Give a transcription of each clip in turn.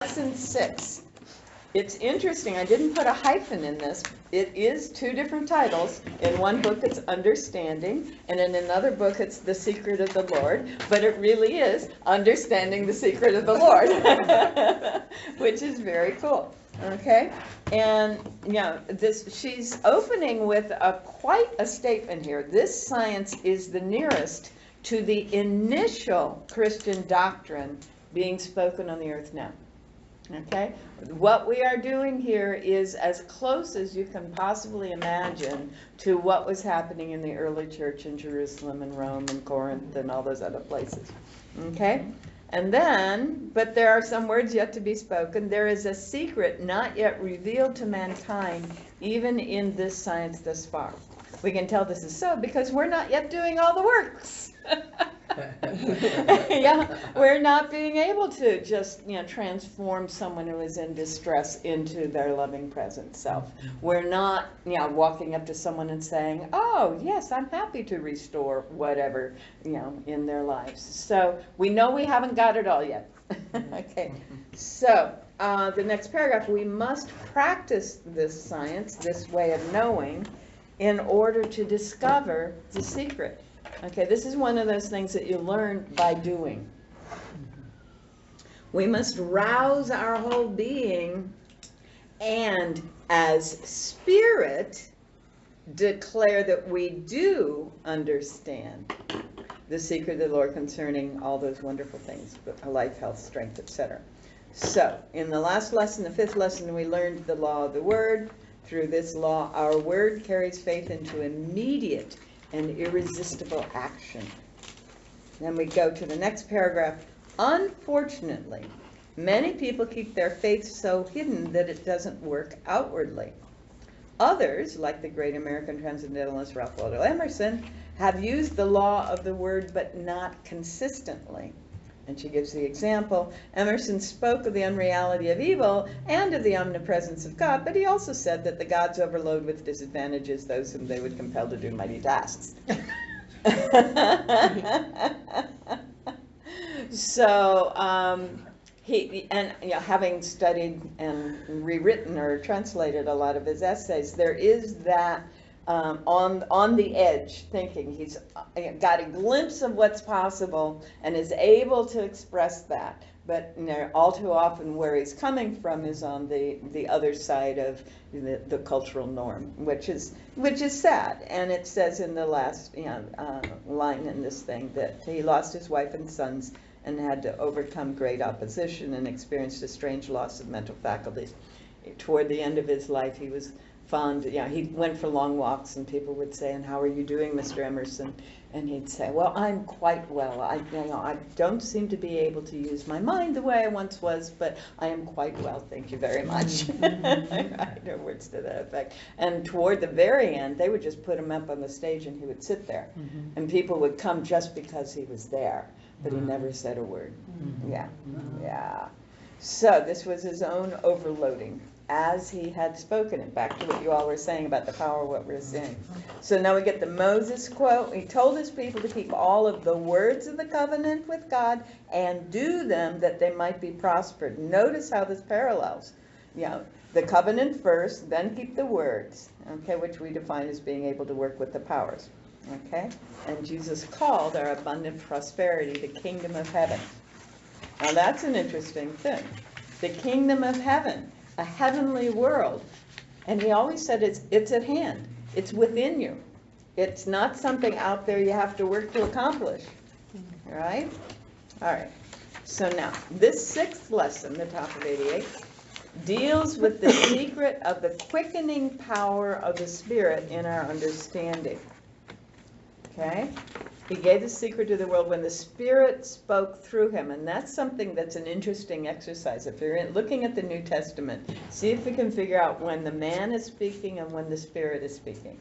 Lesson 6. It's interesting, I didn't put a hyphen in this. It is two different titles. In one book it's Understanding, and in another book it's The Secret of the Lord, but it really is Understanding the Secret of the Lord, which is very cool. Okay, and she's opening with quite a statement here. This science is the nearest to the initial Christian doctrine being spoken on the earth now. Okay, what we are doing here is as close as you can possibly imagine to what was happening in the early church in Jerusalem and Rome and Corinth and all those other places. Okay, and then, but there are some words yet to be spoken. There is a secret not yet revealed to mankind, even in this science thus far. We can tell this is so because we're not yet doing all the works. Yeah, we're not being able to just transform someone who is in distress into their loving present self. We're not walking up to someone and saying, oh yes, I'm happy to restore whatever in their lives. So we know we haven't got it all yet. Okay, so the next paragraph, we must practice this science, this way of knowing, in order to discover the secret. Okay, this is one of those things that you learn by doing. We must rouse our whole being and, as spirit, declare that we do understand the secret of the Lord concerning all those wonderful things, life, health, strength, etc. So, in the last lesson, the 5th lesson, we learned the law of the word. Through this law, our word carries faith into immediate and irresistible action. Then we go to the next paragraph. Unfortunately, many people keep their faith so hidden that it doesn't work outwardly. Others, like the great American transcendentalist Ralph Waldo Emerson, have used the law of the word but not consistently. And she gives the example. Emerson spoke of the unreality of evil and of the omnipresence of God, but he also said that the gods overload with disadvantages those whom they would compel to do mighty tasks. So having studied and rewritten or translated a lot of his essays, there is that on the edge thinking. He's got a glimpse of what's possible and is able to express that. But all too often where he's coming from is on the other side of the cultural norm, which is sad. And it says in the last line in this thing that he lost his wife and sons and had to overcome great opposition and experienced a strange loss of mental faculties. Toward the end of his life, he was fond, he went for long walks and people would say, and how are you doing, Mr. Emerson? And he'd say, well, I'm quite well. I don't seem to be able to use my mind the way I once was, but I am quite well, thank you very much. Right, or words to that effect. And toward the very end, they would just put him up on the stage and he would sit there. And people would come just because he was there, but he never said a word. Yeah. So this was his own overloading, as he had spoken it, back to what you all were saying about the power of what we're seeing. So now we get the Moses quote. He told his people to keep all of the words of the covenant with God and do them that they might be prospered. Notice how this parallels. The covenant first, then keep the words, okay, which we define as being able to work with the powers. Okay? And Jesus called our abundant prosperity the kingdom of heaven. Now that's an interesting thing. The kingdom of heaven. A heavenly world. And he always said it's at hand. It's within you. It's not something out there you have to work to accomplish. All right? All right. So now, this 6th lesson, the top of 88, deals with the secret of the quickening power of the Spirit in our understanding. Okay? He gave the secret to the world when the Spirit spoke through him. And that's something that's an interesting exercise. If you're looking at the New Testament, see if you can figure out when the man is speaking and when the Spirit is speaking.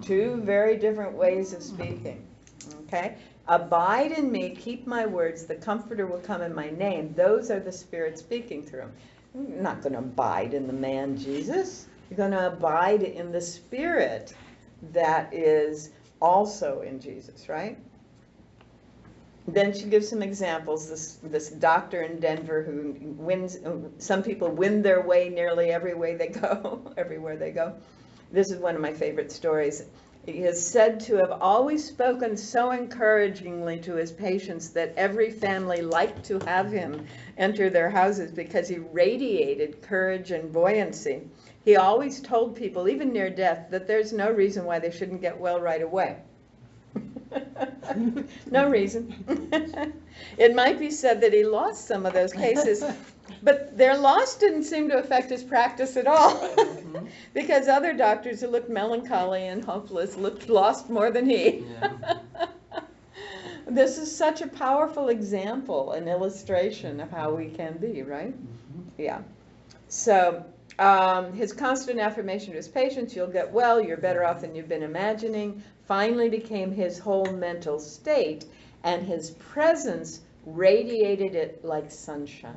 Two very different ways of speaking. Okay? Abide in me, keep my words, the Comforter will come in my name. Those are the Spirit speaking through him. You're not going to abide in the man Jesus. You're going to abide in the Spirit that is also in Jesus, right? Then she gives some examples. This doctor in Denver who wins. Some people win their way nearly everywhere they go. Everywhere they go. This is one of my favorite stories. He is said to have always spoken so encouragingly to his patients that every family liked to have him enter their houses because he radiated courage and buoyancy. He always told people, even near death, that there's no reason why they shouldn't get well right away. No reason. It might be said that he lost some of those cases, but their loss didn't seem to affect his practice at all. Because other doctors who looked melancholy and hopeless looked lost more than he. Yeah. This is such a powerful example, an illustration of how we can be, right? Yeah. So his constant affirmation to his patients, you'll get well, you're better off than you've been imagining, finally became his whole mental state, and his presence radiated it like sunshine.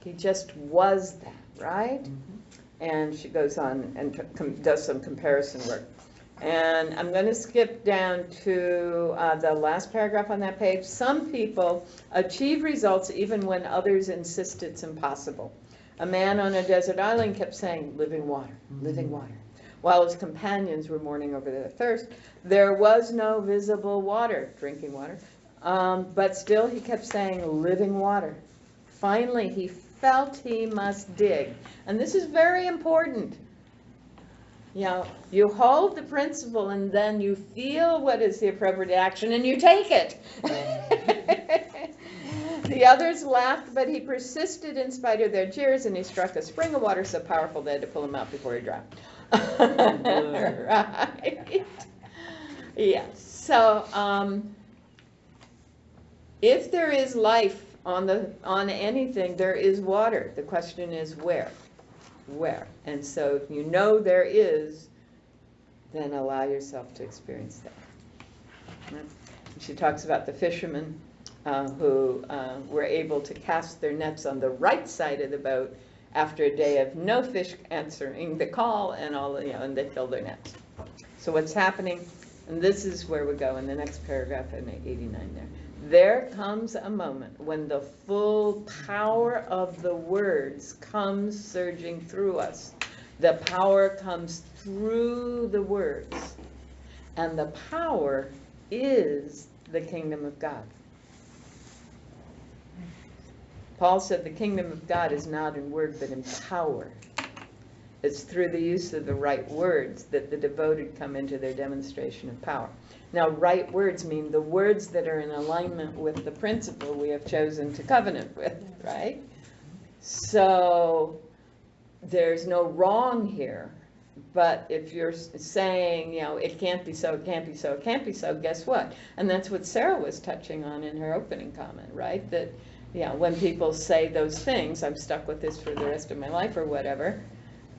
He just was that, right? And she goes on and does some comparison work. And I'm going to skip down to the last paragraph on that page. Some people achieve results even when others insist it's impossible. A man on a desert island kept saying, living water, while his companions were mourning over their thirst. There was no visible water, drinking water, but still he kept saying, living water. Finally, he felt he must dig. And this is very important. You know, you hold the principle and then you feel what is the appropriate action and you take it. The others laughed, but he persisted in spite of their jeers, and he struck a spring of water so powerful they had to pull him out before he drowned. Right? Yes. So if there is life on anything, there is water. The question is where? Where? And so if you know there is, then allow yourself to experience that. She talks about the fishermen who were able to cast their nets on the right side of the boat after a day of no fish answering the call, and and they filled their nets. So what's happening? And this is where we go in the next paragraph in 89 there. There comes a moment when the full power of the words comes surging through us. The power comes through the words. And the power is the kingdom of God. Paul said the kingdom of God is not in word but in power. It's through the use of the right words that the devoted come into their demonstration of power. Now, right words mean the words that are in alignment with the principle we have chosen to covenant with, right? So there's no wrong here. But if you're saying, it can't be so, it can't be so, it can't be so, guess what? And that's what Sarah was touching on in her opening comment, right? That, when people say those things, I'm stuck with this for the rest of my life or whatever.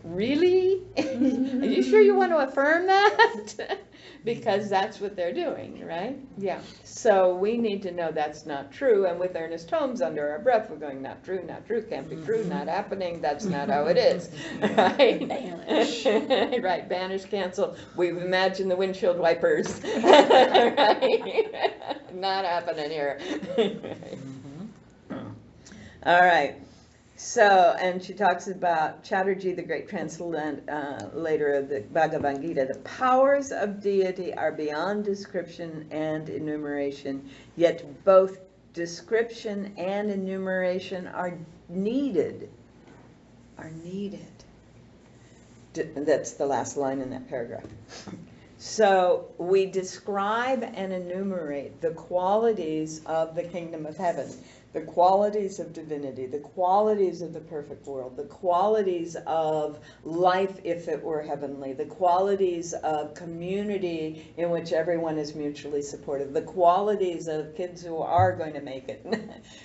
Really? Are you sure you want to affirm that? Because that's what they're doing, right? Yeah. So we need to know that's not true. And with Ernest Holmes under our breath, we're going, not true, can't be true, not happening, that's not how it is. Right? Banish. Right, banish, cancel. We've imagined the windshield wipers. Right? Not happening here. All right. So, and she talks about Chatterjee, the great translator of the Bhagavad Gita. The powers of deity are beyond description and enumeration, yet both description and enumeration are needed. That's the last line in that paragraph. So we describe and enumerate the qualities of the kingdom of heaven, the qualities of divinity, the qualities of the perfect world, the qualities of life if it were heavenly, the qualities of community in which everyone is mutually supportive, the qualities of kids who are going to make it.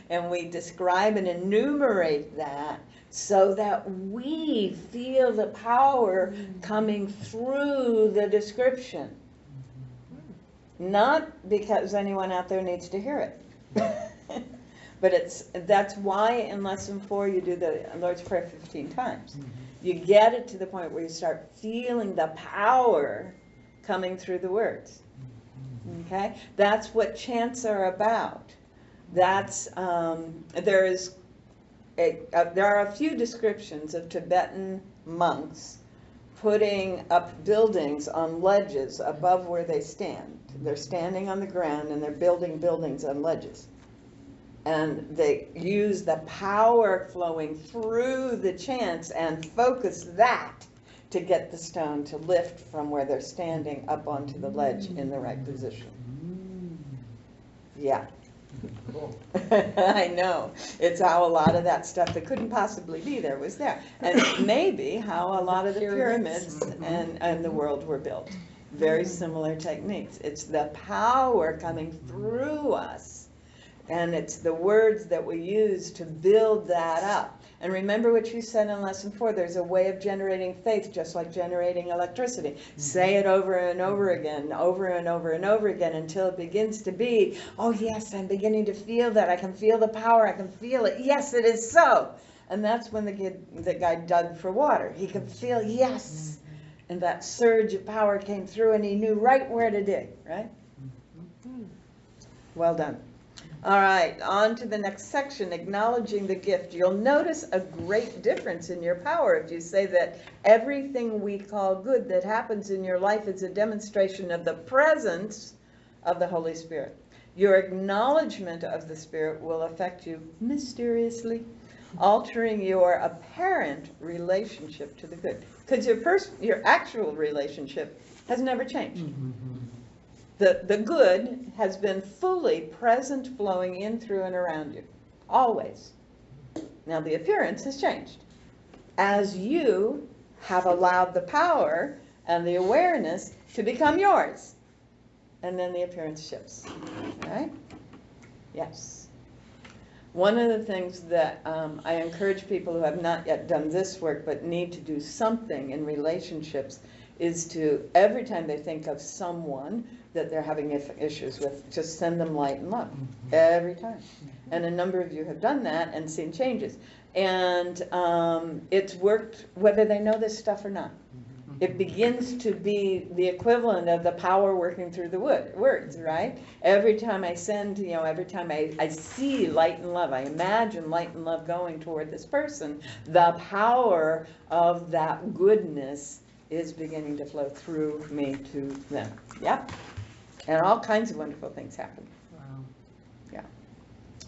And we describe and enumerate that so that we feel the power coming through the description. Not because anyone out there needs to hear it. But that's why in lesson 4 you do the Lord's Prayer 15 times. You get it to the point where you start feeling the power coming through the words. Okay? That's what chants are about. That's, there are a few descriptions of Tibetan monks putting up buildings on ledges above where they stand. They're standing on the ground and they're building buildings on ledges. And they use the power flowing through the chants and focus that to get the stone to lift from where they're standing up onto the ledge in the right position. Yeah. Cool. I know. It's how a lot of that stuff that couldn't possibly be there was there. And maybe how a lot of the pyramids and the world were built. Very similar techniques. It's the power coming through us. And it's the words that we use to build that up. And remember what you said in lesson 4, there's a way of generating faith, just like generating electricity. Say it over and over again, over and over and over again, until it begins to be, oh yes, I'm beginning to feel that. I can feel the power, I can feel it. Yes, it is so. And that's when the guy dug for water. He could feel, yes. And that surge of power came through and he knew right where to dig, right? Well done. All right, on to the next section, acknowledging the gift. You'll notice a great difference in your power if you say that everything we call good that happens in your life is a demonstration of the presence of the Holy Spirit. Your acknowledgement of the Spirit will affect you mysteriously, altering your apparent relationship to the good. Because your actual relationship has never changed. The good has been fully present, flowing in, through, and around you, always. Now the appearance has changed. As you have allowed the power and the awareness to become yours. And then the appearance shifts, right? Yes. One of the things that I encourage people who have not yet done this work but need to do something in relationships is to, every time they think of someone that they're having issues with, just send them light and love, every time. And a number of you have done that and seen changes. And it's worked whether they know this stuff or not. It begins to be the equivalent of the power working through the words, right? Every time I send, every time I see light and love, I imagine light and love going toward this person, the power of that goodness is beginning to flow through me to them. Yep. And all kinds of wonderful things happen. Wow. Yeah.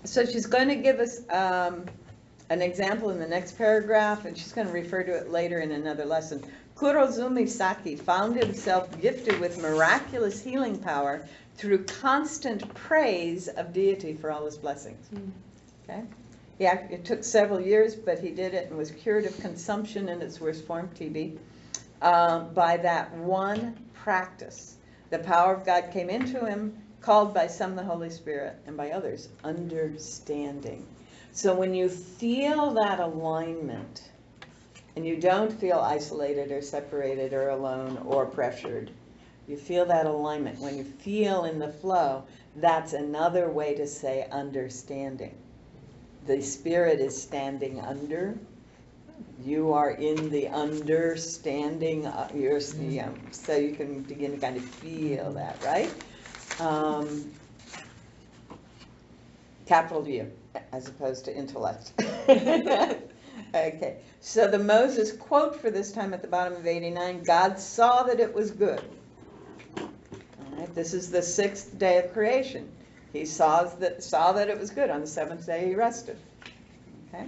So she's going to give us an example in the next paragraph, and she's going to refer to it later in another lesson. Kurozumi Saki found himself gifted with miraculous healing power through constant praise of deity for all his blessings. Okay? Yeah, it took several years, but he did it and was cured of consumption in its worst form, TB, by that one practice. The power of God came into him, called by some the Holy Spirit, and by others, understanding. So when you feel that alignment, and you don't feel isolated or separated or alone or pressured, you feel that alignment. When you feel in the flow, that's another way to say understanding. The Spirit is standing under. You are in the understanding, so you can begin to kind of feel that, right? Capital U, as opposed to intellect. Okay, so the Moses quote for this time at the bottom of 89, God saw that it was good. All right, this is the 6th day of creation. He saw that it was good. On the 7th day he rested. Okay.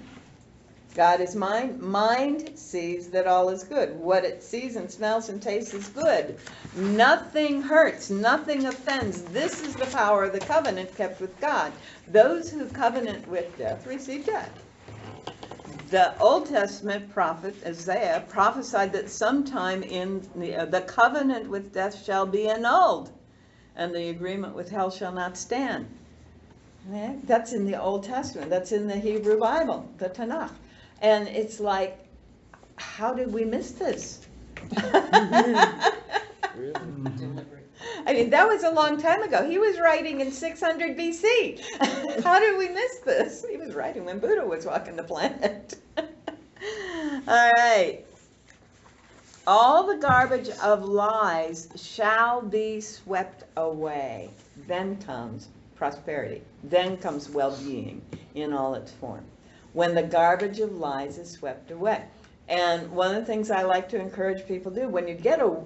God is mind. Mind sees that all is good. What it sees and smells and tastes is good. Nothing hurts. Nothing offends. This is the power of the covenant kept with God. Those who covenant with death receive death. The Old Testament prophet Isaiah prophesied that sometime in the covenant with death shall be annulled, and the agreement with hell shall not stand. Okay? That's in the Old Testament. That's in the Hebrew Bible, the Tanakh. And it's like, how did we miss this? Really? I mean, that was a long time ago. He was writing in 600 BC. How did we miss this? He was writing when Buddha was walking the planet. All right. All the garbage of lies shall be swept away. Then comes prosperity. Then comes well-being in all its form. When the garbage of lies is swept away. And one of the things I like to encourage people to do, when you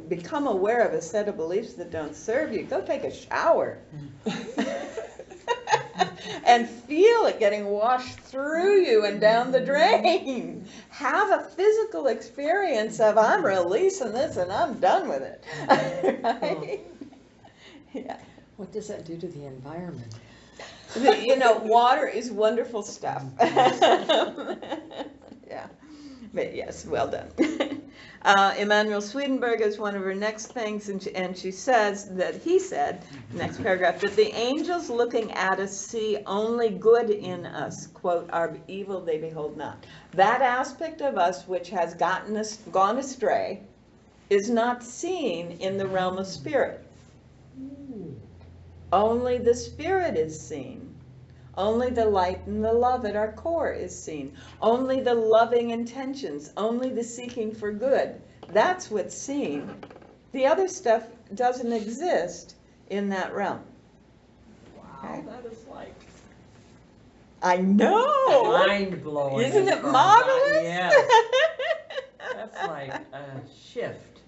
become aware of a set of beliefs that don't serve you, go take a shower. And feel it getting washed through you and down the drain. Have a physical experience of, I'm releasing this and I'm done with it. Right? Yeah. What does that do to the environment? You know, water is wonderful stuff. Yeah. But yes, well done. Emanuel Swedenborg is one of her next things, and she says that he said, next paragraph, that the angels looking at us see only good in us, quote, our evil they behold not. That aspect of us which has gone astray is not seen in the realm of spirit. Only the spirit is seen. Only the light and the love at our core is seen. Only the loving intentions, only the seeking for good. That's what's seen. The other stuff doesn't exist in that realm. Wow, Okay? that is like I know! mind-blowing. Isn't it marvelous? Yes. That's like a shift.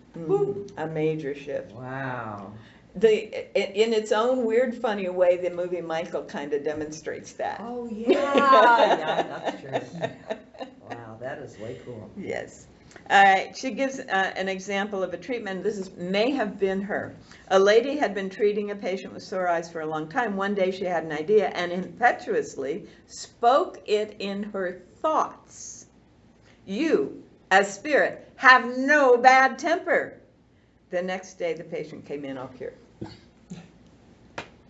A major shift. Wow. In its own weird, funny way, the movie Michael kind of demonstrates that. Oh, yeah. Yeah, that's true. Wow, that is way cool. Yes. She gives an example of a treatment. This may have been her. A lady had been treating a patient with sore eyes for a long time. One day she had an idea and impetuously spoke it in her thoughts. You, as spirit, have no bad temper. The next day the patient came in all cured.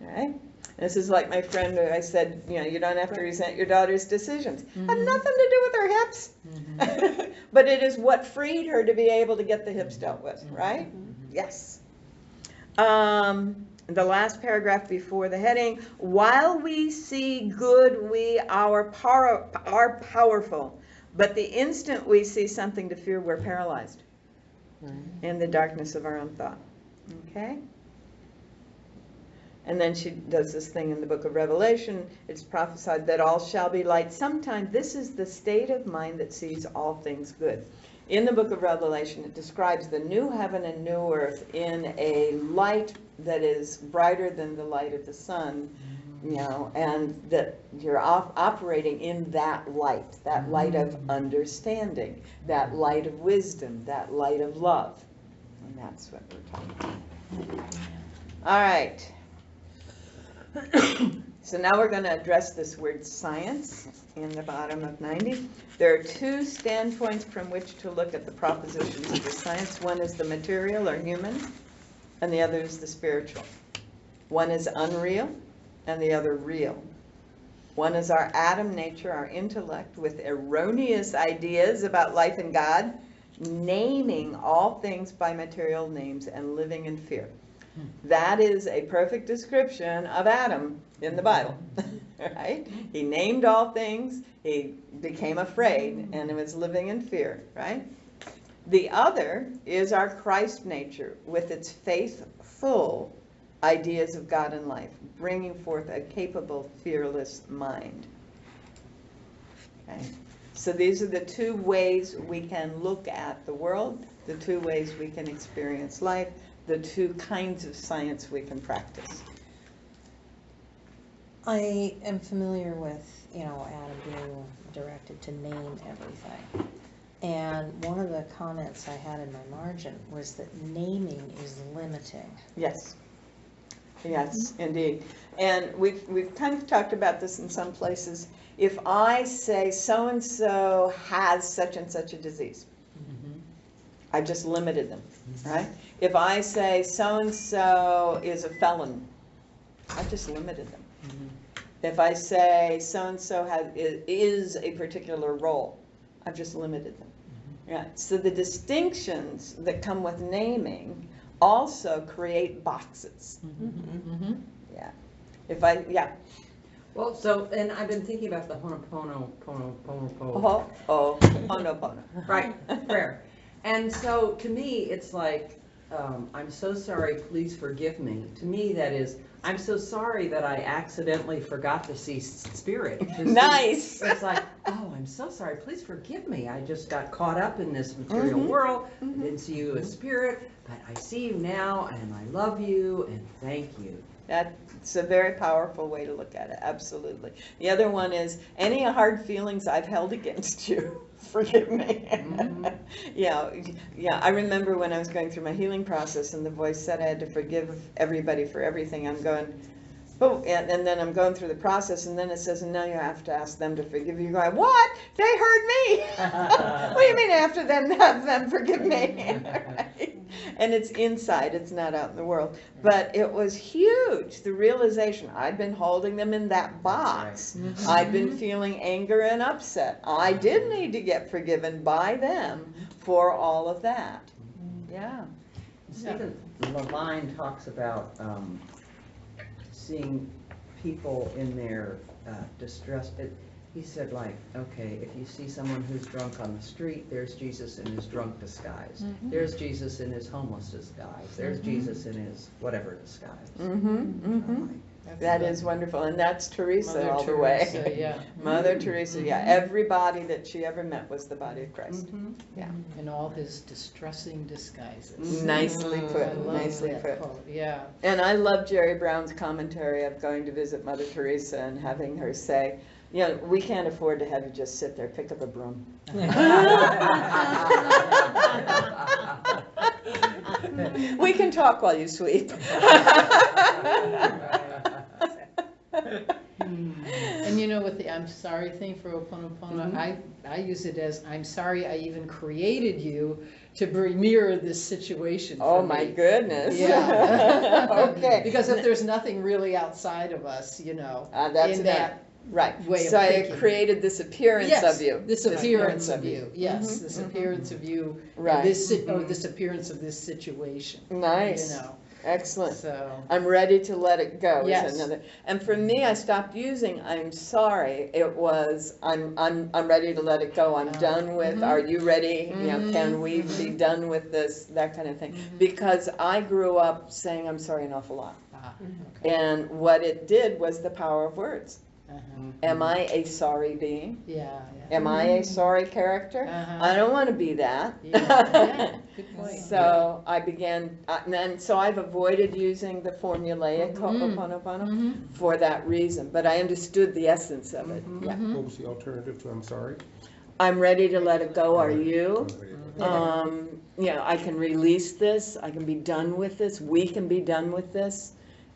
All right? This is like my friend who I said, you know, you don't have to resent your daughter's decisions. Had nothing to do with her hips. But it is what freed her to be able to get the hips dealt with, right? Yes. The last paragraph before the heading, while we see good, we are powerful. But the instant we see something to fear, we're paralyzed in the darkness of our own thought. Okay? And then she does this thing in the book of Revelation. It's prophesied that all shall be light. Sometimes this is the state of mind that sees all things good. In the book of Revelation, it describes the new heaven and new earth in a light that is brighter than the light of the sun, you know, and that you're operating in that light of understanding, that light of wisdom, that light of love. And that's what we're talking about. All right. So now we're going to address this word science in the bottom of 90. There are two standpoints from which to look at the propositions of the science. One is the material or human, and the other is the spiritual. One is unreal, and the other real. One is our Adam nature, our intellect, with erroneous ideas about life and God, naming all things by material names and living in fear. That is a perfect description of Adam in the Bible, right? He named all things, he became afraid, and was living in fear, right? The other is our Christ nature with its faithful ideas of God and life, bringing forth a capable, fearless mind. Okay? So these are the two ways we can look at the world, the two ways we can experience life, the two kinds of science we can practice. I am familiar with, Adam being directed to name everything. And one of the comments I had in my margin was that naming is limiting. Yes. Yes, indeed. And we've kind of talked about this in some places. If I say so-and-so has such and such a disease, I've just limited them, right? If I say so-and-so is a felon, I've just limited them. If I say so-and-so is a particular role, I've just limited them. Yeah. So the distinctions that come with naming also create boxes. Yeah. Well, so, and I've been thinking about the Ho'oponopono. Ho'oponopono. Right, prayer. And so to me, it's like, I'm so sorry, please forgive me. To me, that is, I'm so sorry that I accidentally forgot to see Spirit. Nice. It's like, oh, I'm so sorry, please forgive me. I just got caught up in this material world. I didn't see you as Spirit, but I see you now, and I love you, and thank you. That's a very powerful way to look at it, absolutely. The other one is, any hard feelings I've held against you, forgive me. Yeah, I remember when I was going through my healing process and the voice said I had to forgive everybody for everything. I'm going, oh, and then I'm going through the process, and then it says, and now you have to ask them to forgive you. You're going, what? They hurt me. What do you mean after them, have them forgive me? Right? And it's inside, it's not out in the world. But it was huge, the realization, I'd been holding them in that box. I'd been feeling anger and upset. I did need to get forgiven by them for all of that. Yeah. Stephen Levine talks about seeing people in their distress. He said, like, okay, if you see someone who's drunk on the street, there's Jesus in his drunk disguise. There's Jesus in his homeless disguise. There's Jesus in his whatever disguise. That is wonderful, and that's Teresa Mother all Teresa, the way. yeah. Mother Teresa, yeah. Everybody that she ever met was the body of Christ. Yeah. In all his distressing disguises. Nicely I put, love nicely that put. quote, yeah. And I love Jerry Brown's commentary of going to visit Mother Teresa and having her say, you know, we can't afford to have you just sit there, pick up a broom. We can talk while you sweep. And you know, with the I'm sorry thing for Ho'oponopono, I use it as, I'm sorry I even created you to mirror this situation for Oh me. my goodness. Yeah. Okay. Because if there's nothing really outside of us, you know, That's in that. Right. way of So I thinking. created this appearance yes, of you. this appearance of you, yes, Mhm, this mhm. appearance of you, Right. or this appearance of this situation. Nice. You know, Excellent. so. I'm ready to let it go Yes. is another. And for me, I stopped using I'm sorry. It was I'm ready to let it go. I'm done with. Are you ready? You know, can we be done with this? That kind of thing. Because I grew up saying I'm sorry an awful lot. Okay. And what it did was the power of words. Am I a sorry being? Yeah, Am I a sorry character? Uh-huh. I don't want to be that. yeah, good point. So I began, and so I've avoided using the formulaic Ho'oponopono for that reason, but I understood the essence of it. Yeah. What was the alternative to I'm sorry? I'm ready to let it go, are you? You know, I can release this, I can be done with this, we can be done with this.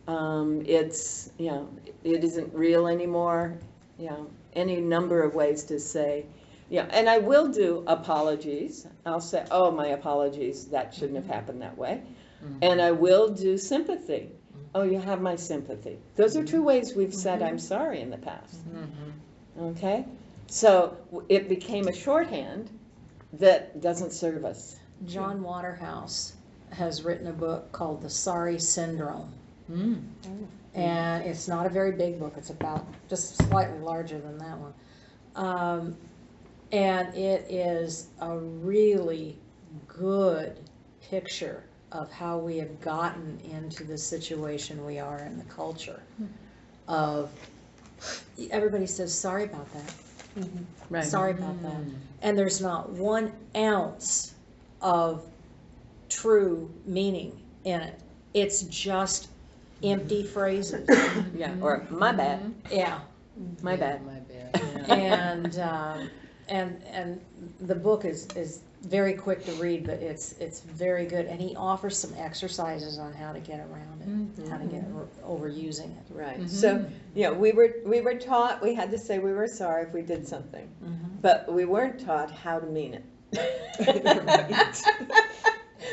It's, you know, it isn't real anymore, you know, any number of ways to say, yeah, and I will do apologies. I'll say, oh, my apologies, that shouldn't have happened that way. And I will do sympathy. Oh, you have my sympathy. Those are two ways we've said I'm sorry in the past. Okay? So it became a shorthand that doesn't serve us. John Waterhouse has written a book called The Sorry Syndrome. And it's not a very big book. It's about just slightly larger than that one. And it is a really good picture of how we have gotten into the situation we are in the culture of everybody says sorry about that. Right. Sorry about that. And there's not 1 ounce of true meaning in it. It's just empty phrases. Yeah, or my bad, Yeah. my bad. My bad. And and the book is very quick to read, but it's very good. And he offers some exercises on how to get around it, how to get over using it. Right. So, you know, we were taught we had to say we were sorry if we did something, but we weren't taught how to mean it.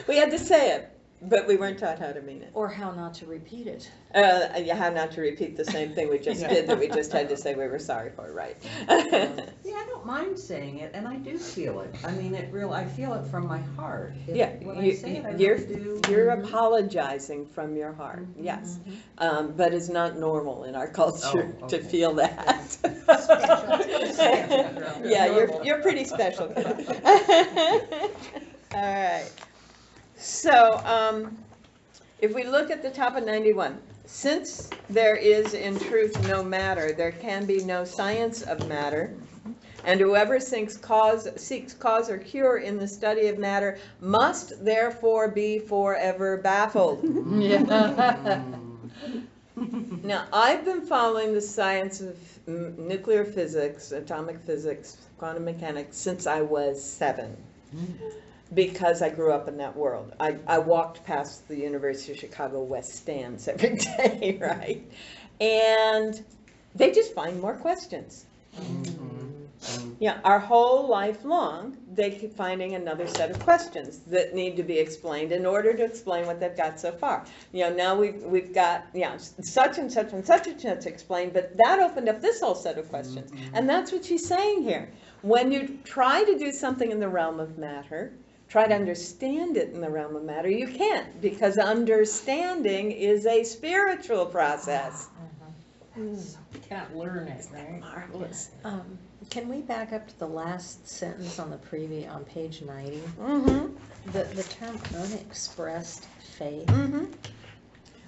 We had to say it, but we weren't taught how to mean it. Or how not to repeat it. Yeah, how not to repeat the same thing we just did that we just had to say we were sorry for, right? Yeah, I don't mind saying it, and I do feel it. I mean, I feel it from my heart. Yeah, When I say it, I you're, really do. you're apologizing from your heart, yes. But it's not normal in our culture Oh, to okay. feel that. Yeah, you're pretty special. All right. So, if we look at the top of 91, since there is in truth no matter, there can be no science of matter. And whoever seeks cause or cure in the study of matter must therefore be forever baffled. Yeah. Now, I've been following the science of nuclear physics, atomic physics, quantum mechanics since I was 7. Because I grew up in that world. I walked past the University of Chicago West stands every day, right? And they just find more questions. Yeah, our whole life long, they keep finding another set of questions that need to be explained in order to explain what they've got so far. You know, now we've got, yeah, such and such and such and such explained, but that opened up this whole set of questions. And that's what she's saying here. When you try to do something in the realm of matter, try to understand it in the realm of matter, you can't, because understanding is a spiritual process. You can't learn it, right? Marvelous. Can we back up to the last sentence on the on page 90? Mm-hmm. The term unexpressed faith. Mm-hmm.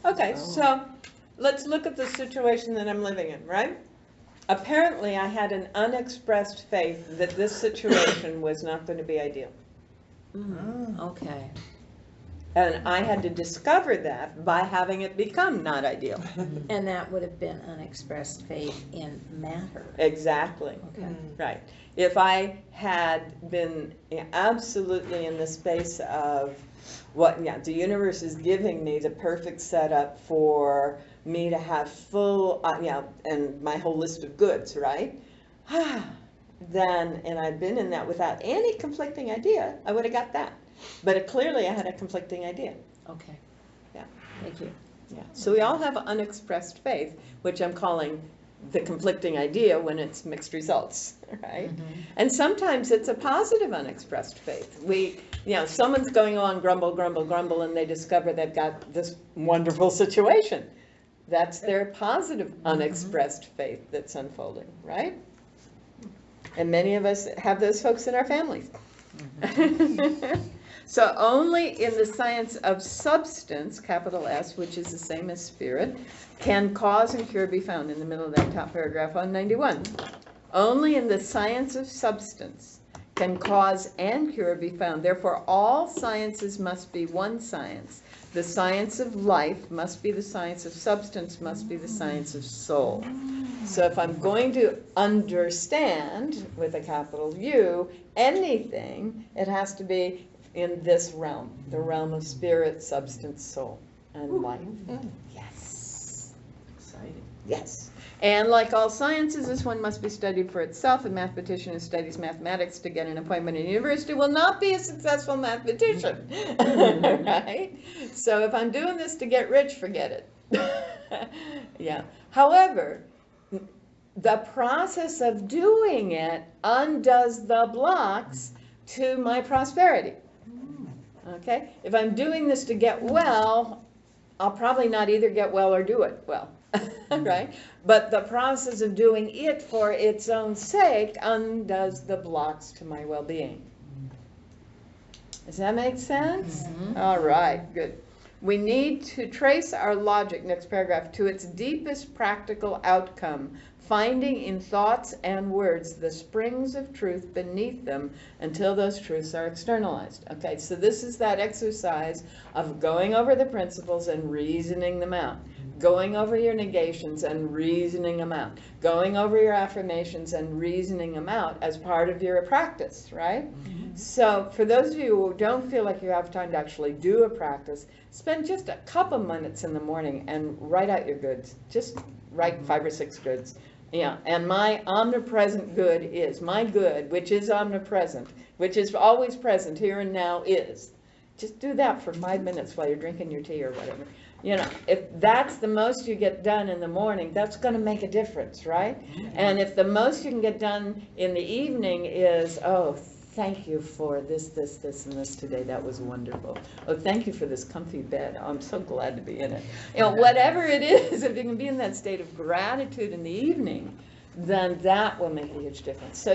Okay, so let's look at the situation that I'm living in, right? Apparently, I had an unexpressed faith that this situation was not going to be ideal. Okay. And I had to discover that by having it become not ideal. And that would have been unexpressed faith in matter. Exactly. Okay. Right. If I had been absolutely in the space of the universe is giving me the perfect setup for me to have full, and my whole list of goods, right? Then, and I'd been in that without any conflicting idea, I would have got that. But clearly I had a conflicting idea. Okay. Yeah. Thank you. Yeah. So we all have unexpressed faith, which I'm calling the conflicting idea when it's mixed results, right? And sometimes it's a positive unexpressed faith. Someone's going along grumble, grumble, grumble, and they discover they've got this wonderful situation. That's their positive unexpressed faith that's unfolding, right? And many of us have those folks in our families. So only in the science of substance, capital S, which is the same as spirit, can cause and cure be found in the middle of that top paragraph on 91. Only in the science of substance can cause and cure be found. Therefore, all sciences must be one science. The science of life must be the science of substance, must be the science of soul. So if I'm going to understand, with a capital U, anything, it has to be in this realm, the realm of spirit, substance, soul, and life. Yes. Exciting. Yes. And like all sciences, this one must be studied for itself. A mathematician who studies mathematics to get an appointment in university will not be a successful mathematician. Right? So if I'm doing this to get rich, forget it. Yeah. However, the process of doing it undoes the blocks to my prosperity. Okay? If I'm doing this to get well, I'll probably not either get well or do it well. Right? But the process of doing it for its own sake undoes the blocks to my well-being. Does that make sense? All right, good. We need to trace our logic, next paragraph, to its deepest practical outcome, finding in thoughts and words the springs of truth beneath them until those truths are externalized. Okay, so this is that exercise of going over the principles and reasoning them out. Going over your negations and reasoning them out. Going over your affirmations and reasoning them out as part of your practice, right? So for those of you who don't feel like you have time to actually do a practice, spend just a couple minutes in the morning and write out your goods. Just write 5 or 6 goods. Yeah, and my omnipresent good is, my good, which is omnipresent, which is always present here and now is. Just do that for 5 minutes while you're drinking your tea or whatever. You know, if that's the most you get done in the morning, that's going to make a difference, right? And if the most you can get done in the evening is, oh, thank you for this, and this today. That was wonderful. Oh, thank you for this comfy bed. Oh, I'm so glad to be in it. You know, whatever it is, if you can be in that state of gratitude in the evening, then that will make a huge difference. So,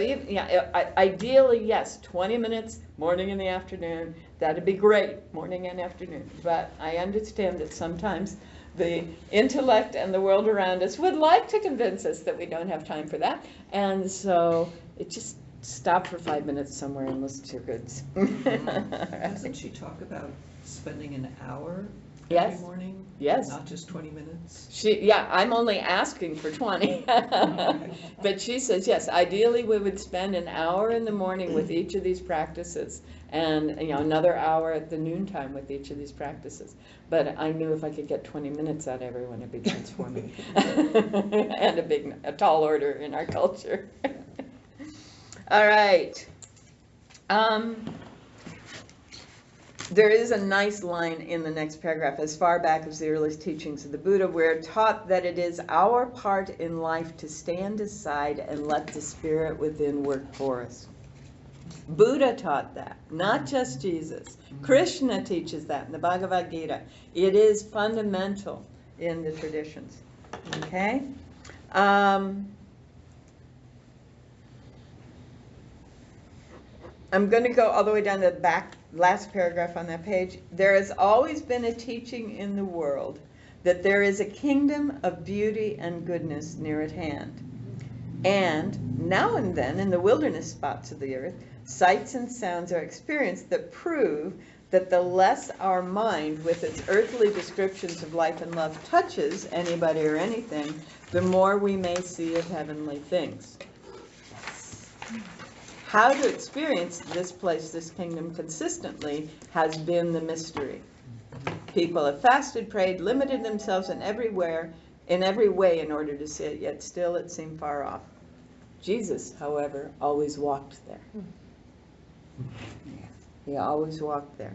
ideally, yes, 20 minutes, morning and the afternoon. That'd be great, morning and afternoon. But I understand that sometimes the intellect and the world around us would like to convince us that we don't have time for that. And so it just stop for 5 minutes somewhere and listen to your goods. Doesn't she talk about spending an hour Yes. every morning? Yes. Not just 20 minutes? Yeah, I'm only asking for 20. But she says, yes, ideally we would spend an hour in the morning with each of these practices, and another hour at the noontime with each of these practices. But I knew if I could get 20 minutes out of everyone, it'd be transforming. And a tall order in our culture. All right. There is a nice line in the next paragraph. As far back as the earliest teachings of the Buddha, we're taught that it is our part in life to stand aside and let the spirit within work for us. Buddha taught that, not just Jesus. Krishna teaches that in the Bhagavad Gita. It is fundamental in the traditions. Okay? I'm going to go all the way down to the back, last paragraph on that page. There has always been a teaching in the world that there is a kingdom of beauty and goodness near at hand. And now and then, in the wilderness spots of the earth, sights and sounds are experienced that prove that the less our mind, with its earthly descriptions of life and love, touches anybody or anything, the more we may see of heavenly things. How to experience this place, this kingdom consistently has been the mystery. People have fasted, prayed, limited themselves in every way in order to see it, yet still it seemed far off. Jesus, however, always walked there. He always walked there.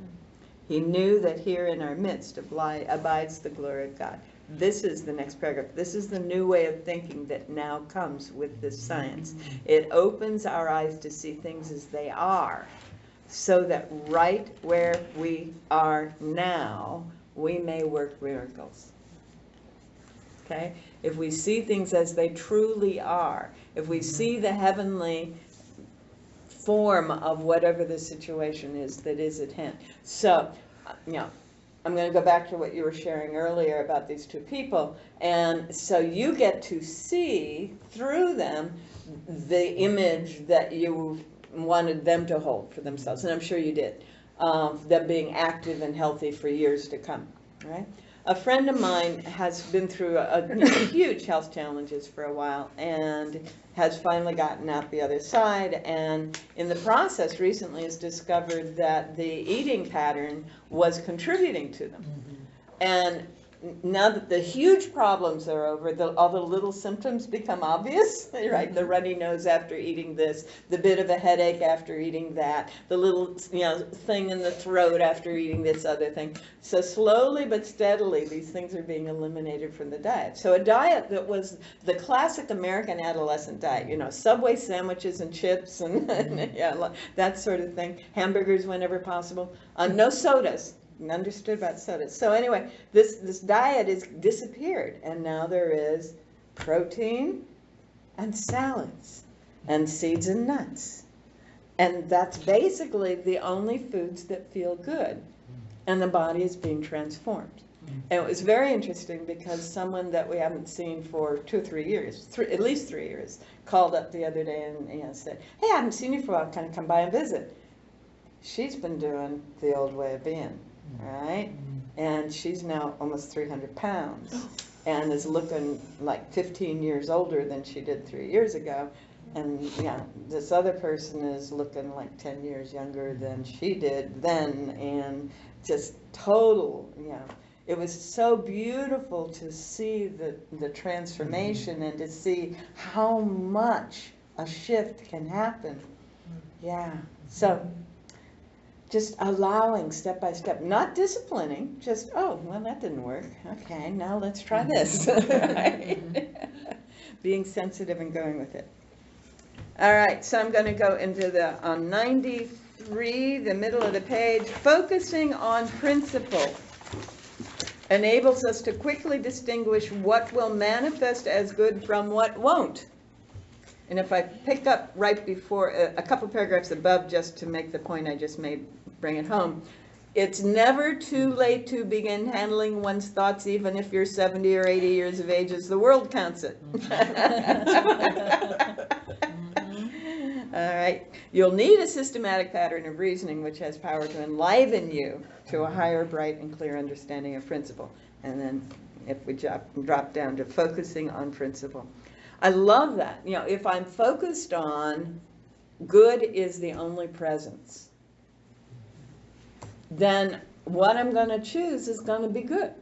He knew that here in our midst abides the glory of God. This is the next paragraph. This is the new way of thinking that now comes with this science. It opens our eyes to see things as they are, so that right where we are now, we may work miracles. Okay? If we see things as they truly are, if we see the heavenly form of whatever the situation is that is at hand. So, I'm going to go back to what you were sharing earlier about these two people. And so you get to see through them the image that you wanted them to hold for themselves. And I'm sure you did. Them being active and healthy for years to come. Right? A friend of mine has been through huge health challenges for a while and has finally gotten out the other side, and in the process recently has discovered that the eating pattern was contributing to them. And now that the huge problems are over, all the little symptoms become obvious, right? The runny nose after eating this, the bit of a headache after eating that, the little thing in the throat after eating this other thing. So slowly but steadily, these things are being eliminated from the diet. So a diet that was the classic American adolescent diet, Subway sandwiches and chips and that sort of thing, hamburgers whenever possible, no sodas. Understood about sodas. So anyway, this diet is disappeared, and now there is protein and salads and seeds and nuts, and that's basically the only foods that feel good, and the body is being transformed. And it was very interesting because someone that we haven't seen for 2 or 3 years, at least 3 years, called up the other day and said, "Hey, I haven't seen you for a while. Can I come by and visit?" She's been doing the old way of being. Right? And she's now almost 300 pounds and is looking like 15 years older than she did 3 years ago. And this other person is looking like 10 years younger than she did then, and just total, It was so beautiful to see the transformation and to see how much a shift can happen. Yeah. So just allowing step by step, not disciplining, just, that didn't work. Okay, now let's try this. Right? Being sensitive and going with it. All right, so I'm going to go into on 93, the middle of the page. Focusing on principle enables us to quickly distinguish what will manifest as good from what won't. And if I pick up right before, a couple paragraphs above, just to make the point I just made, bring it home, It's never too late to begin handling one's thoughts, even if you're 70 or 80 years of age, as the world counts it. All right. You'll need a systematic pattern of reasoning which has power to enliven you to a higher, bright, and clear understanding of principle. And then if we drop down to focusing on principle. I love that. You know, if I'm focused on good is the only presence, then what I'm going to choose is going to be good,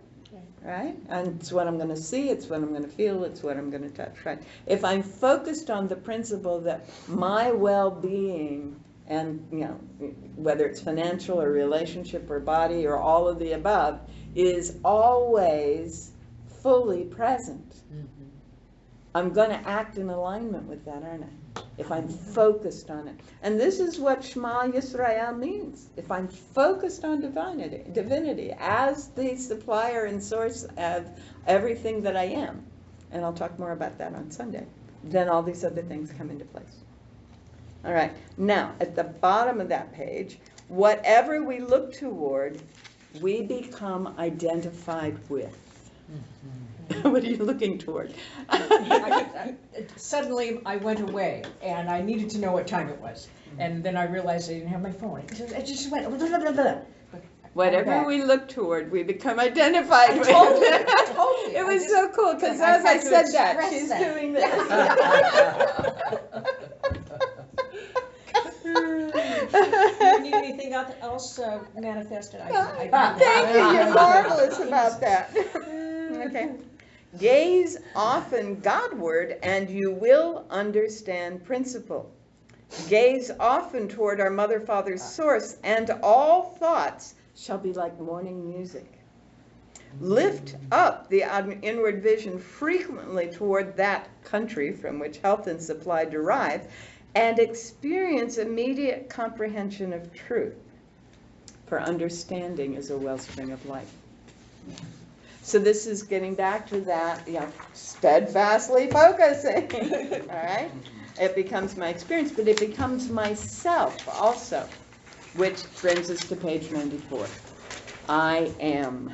right? And it's what I'm going to see, it's what I'm going to feel, it's what I'm going to touch, right? If I'm focused on the principle that my well-being and, you know, whether it's financial or relationship or body or all of the above, is always fully present, I'm going to act in alignment with that, aren't I? If I'm focused on it. And this is what Shema Yisrael means. If I'm focused on divinity as the supplier and source of everything that I am, and I'll talk more about that on Sunday, then all these other things come into place. All right, now at the bottom of that page, whatever we look toward, we become identified with. What are you looking toward? Suddenly I went away and I needed to know what time it was. And then I realized I didn't have my phone. I just went, blah, blah, blah, blah. Whatever we look toward, we become identified with. Totally. It was so cool, because as I said that, she's doing this. Do you need anything else manifested? Thank you, you're marvelous about that. Okay. Gaze often Godward and you will understand principle. Gaze often toward our Mother Father's source and all thoughts shall be like morning music. Lift up the inward vision frequently toward that country from which health and supply derive and experience immediate comprehension of truth. For understanding is a wellspring of life. So this is getting back to that, you know, steadfastly focusing, all right? It becomes my experience, but it becomes myself also, which brings us to page 94. I am.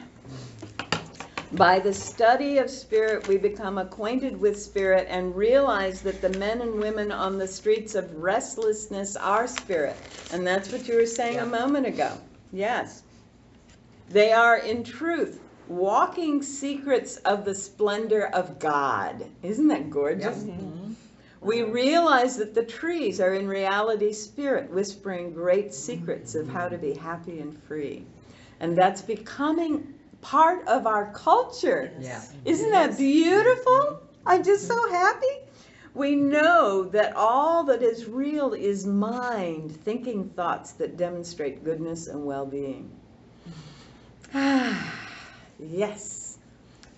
By the study of spirit, we become acquainted with spirit and realize that the men and women on the streets of restlessness are spirit. And that's what you were saying a moment ago. Yes. They are in truth walking secrets of the splendor of God. Isn't that gorgeous? Yep. We realize that the trees are in reality spirit, whispering great secrets of how to be happy and free. And that's becoming part of our culture. Yeah. Isn't that beautiful? I'm just so happy. We know that all that is real is mind, thinking thoughts that demonstrate goodness and well-being. Yes.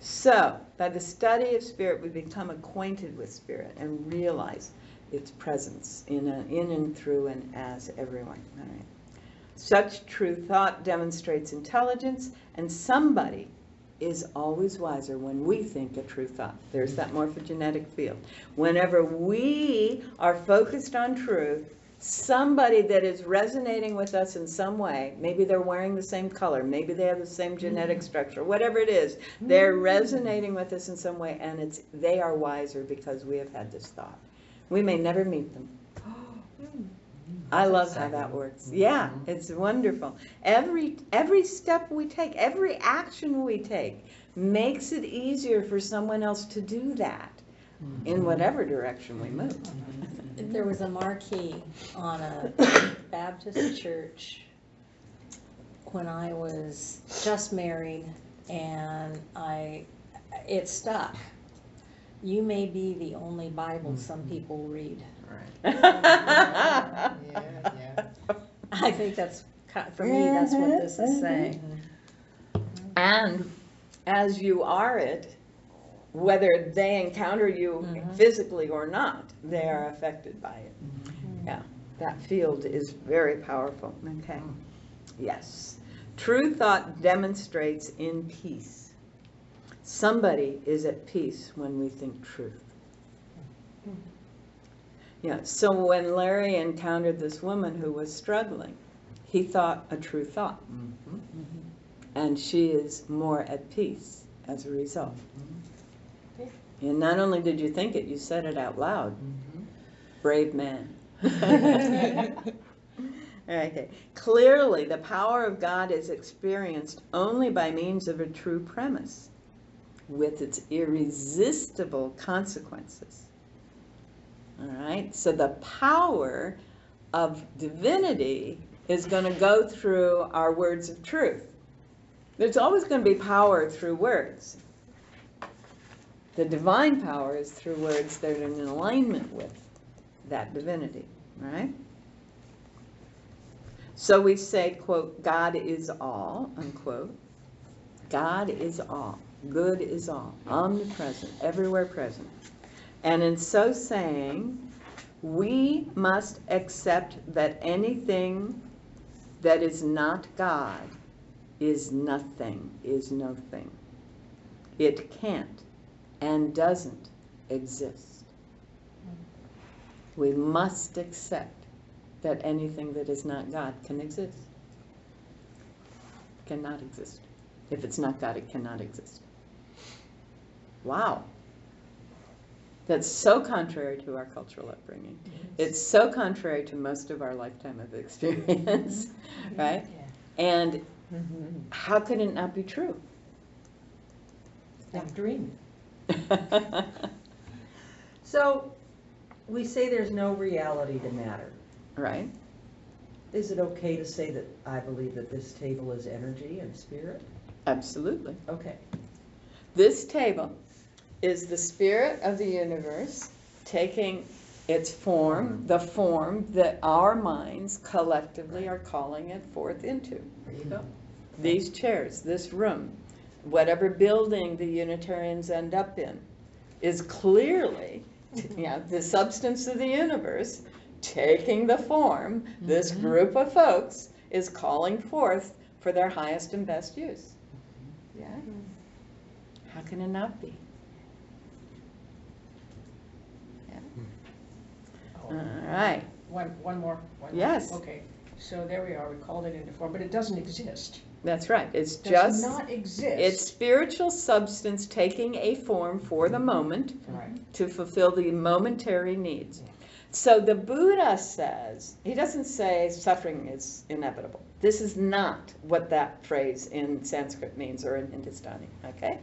So, by the study of spirit, we become acquainted with spirit and realize its presence in and through and as everyone. All right. Such true thought demonstrates intelligence, and somebody is always wiser when we think a true thought. There's that morphogenetic field. Whenever we are focused on truth, somebody that is resonating with us in some way, maybe they're wearing the same color, maybe they have the same genetic structure, whatever it is, they're resonating with us in some way, and they are wiser because we have had this thought. We may never meet them. I love how that works. Yeah, it's wonderful. Every step we take, every action we take makes it easier for someone else to do that in whatever direction we move. There was a marquee on a Baptist church when I was just married, and it stuck. You may be the only Bible some people read. Yeah. I think that's, for me, that's what this is saying. And as you are it, whether they encounter you physically or not, they are affected by it. Yeah, that field is very powerful. Okay. Yes. True thought demonstrates in peace. Somebody is at peace when we think truth. Yeah, so when Larry encountered this woman who was struggling, he thought a true thought. Mhm. And she is more at peace as a result. Mhm. And not only did you think it, you said it out loud. Mhm. Brave man. Okay. Clearly, the power of God is experienced only by means of a true premise, with its irresistible consequences. All right? So the power of divinity is going to go through our words of truth. There's always going to be power through words. The divine power is through words that are in alignment with that divinity, right? So we say, quote, God is all, unquote. God is all. Good is all. Omnipresent, everywhere present. And in so saying, we must accept that anything that is not God is nothing, is no thing. It can't and doesn't exist. We must accept that anything that is not God can exist. Cannot exist. If it's not God, it cannot exist. Wow. That's so contrary to our cultural upbringing. It's so contrary to most of our lifetime of experience, right? And how could it not be true? Like a dream. So, we say there's no reality to matter. Right? Is it okay to say that I believe that this table is energy and spirit? Absolutely. Okay. This table is the spirit of the universe taking its form, the form that our minds collectively are calling it forth into. There you go. These chairs, this room, whatever building the Unitarians end up in, is clearly, the substance of the universe taking the form this group of folks is calling forth for their highest and best use. Yeah? How can it not be? Yeah. Oh, All right. One more. One more. Yes. Okay, so there we are, we called it into form, but it doesn't exist. That's right. It's Does just, not exist. it's spiritual substance taking a form for the moment Right. to fulfill the momentary needs. So the Buddha says, he doesn't say suffering is inevitable. This is not what that phrase in Sanskrit means or in Hindustani, okay?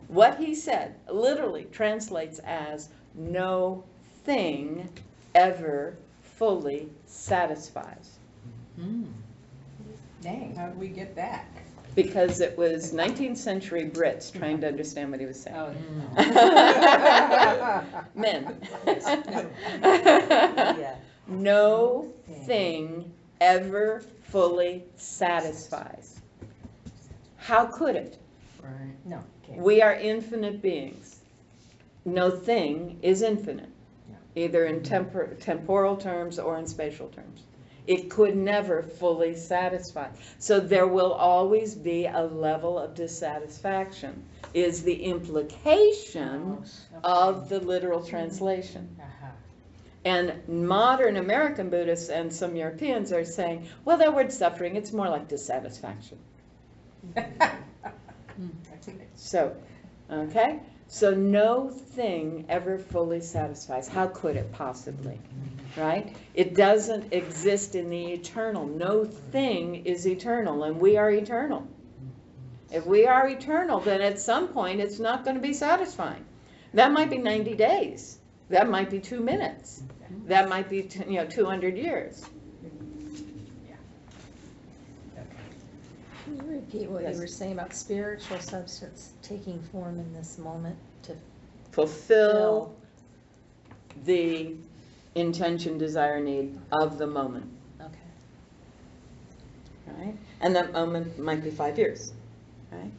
What he said literally translates as no thing ever fully satisfies. Dang, how did we get that? Because it was 19th century Brits trying to understand what he was saying. Oh, Men. Yeah. No thing ever fully satisfies. How could it? right. No, can't. We are infinite beings. No thing is infinite, either in temporal terms or in spatial terms. It could never fully satisfy. So there will always be a level of dissatisfaction, is the implication of the literal translation. Uh-huh. And modern American Buddhists and some Europeans are saying, well, that word suffering, it's more like dissatisfaction. So, okay? So no thing ever fully satisfies. How could it possibly? Right? It doesn't exist in the eternal. No thing is eternal, and we are eternal. If we are eternal, then at some point it's not going to be satisfying. That might be 90 days. That might be 2 minutes. That might be 200 years. Can you repeat what Yes. you were saying about spiritual substance taking form in this moment to Fulfill the intention, desire, need of the moment. Okay. Right? And that moment might be 5 years. Right?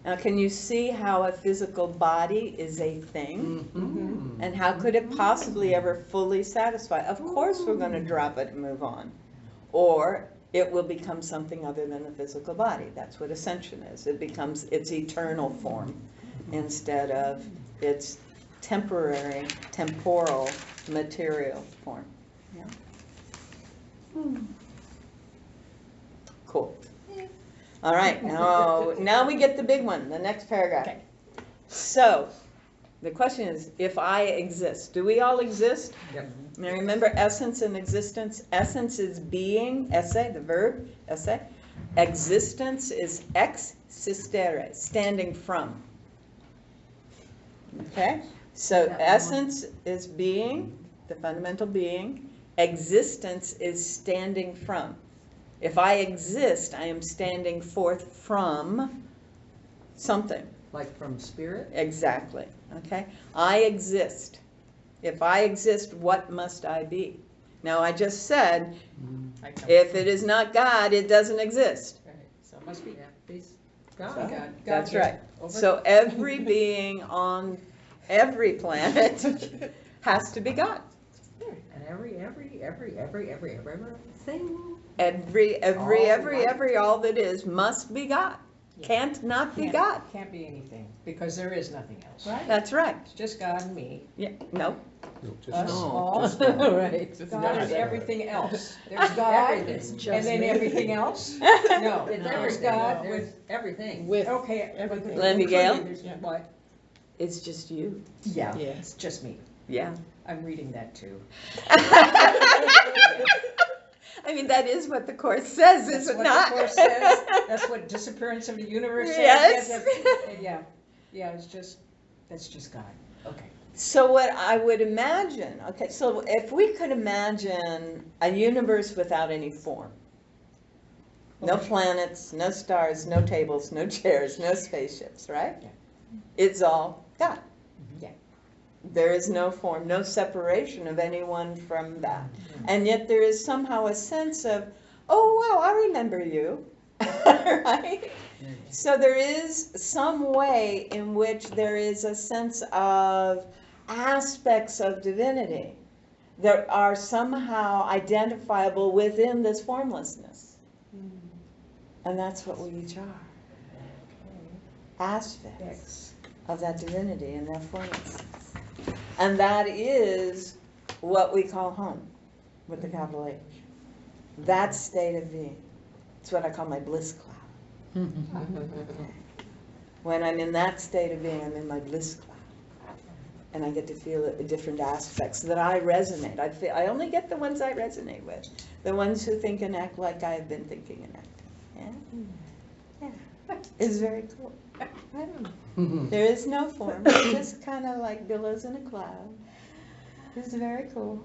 Now, can you see how a physical body is a thing? Mhm. And how could it possibly ever fully satisfy? Of course we're going to drop it and move on. Or it will become something other than the physical body. That's what ascension is. It becomes its eternal form instead of its temporary, temporal, material form. Yeah. Cool. All right, now we get the big one, the next paragraph. Okay. So, the question is, if I exist, do we all exist? Yep. Now remember essence and existence. Essence is being, esse, the verb, esse. Existence is existere, standing from. Okay? So That one. essence is being, the fundamental being. Existence is standing from. If I exist, I am standing forth from something. Like from spirit? Exactly. Okay? I exist. If I exist, what must I be? Now, I just said, I come- if it is not God, it doesn't exist. Right, so it must be He's God. God. God. That's here. right. Over. So every being on every planet has to be God. And everything. Every, all that is must be God. Can't not be Can't- God. Can't be anything, because there is nothing else. That's right. It's just God and me, Yeah, no, No, just us no, all. just no. Right. God and everything else. There's God, Everything. and then everything else? No, It's there's everything. God There's with, everything. With, okay. Everything. Lindy Gale? There's what? it's just you. Yeah, Yeah. it's just me. Yeah. I'm reading that too. I mean, that is what the Course says, is That's it what not? the Course says, that's what Disappearance of the Universe says. Yes. Yeah, it's just, that's just God, okay. So what I would imagine, okay, so if we could imagine a universe without any form, no planets, no stars, no tables, no chairs, no spaceships, right? Yeah. It's all God. Yeah. There is no form, no separation of anyone from that. And yet there is somehow a sense of, oh, wow, I remember you, right? So there is some way in which there is a sense of aspects of divinity that are somehow identifiable within this formlessness. And that's what we each are. Aspects of that divinity and that formlessness. And that is what we call home, with the capital H. That state of being. It's what I call my bliss cloud. When I'm in that state of being, I'm in my bliss cloud. And I get to feel different aspects that I resonate. I only get the ones I resonate with. The ones who think and act like I've been thinking and acting. Yeah? Yeah. It's very cool. I don't know. There is no form. It's just kind of like billows in a cloud. It's very cool.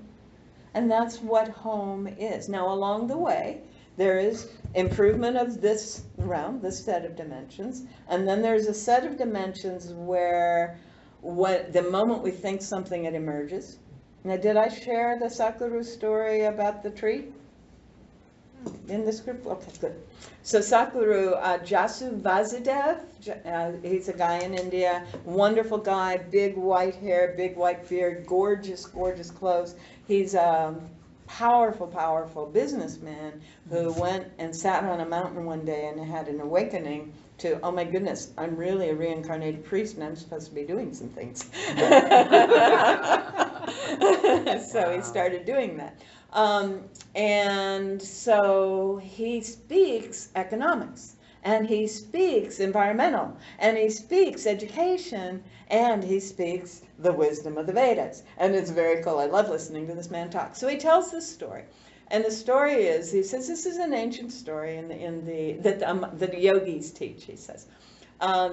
And that's what home is. Now, along the way, there is improvement of this realm, this set of dimensions, and then there's a set of dimensions where the moment we think something, it emerges. Now, did I share the Sakura story about the tree in this group? Okay, good. So Sakura, Jasu Vasudev, he's a guy in India, wonderful guy, big white hair, big white beard, gorgeous, gorgeous clothes. He's a powerful, powerful businessman who went and sat on a mountain one day and had an awakening to, oh my goodness, I'm really a reincarnated priest and I'm supposed to be doing some things. So he started doing that. And so he speaks economics, and he speaks environmental, and he speaks education, and he speaks the wisdom of the Vedas. And it's very cool. I love listening to this man talk. So he tells this story. And the story is, he says, this is an ancient story that the yogis teach, he says.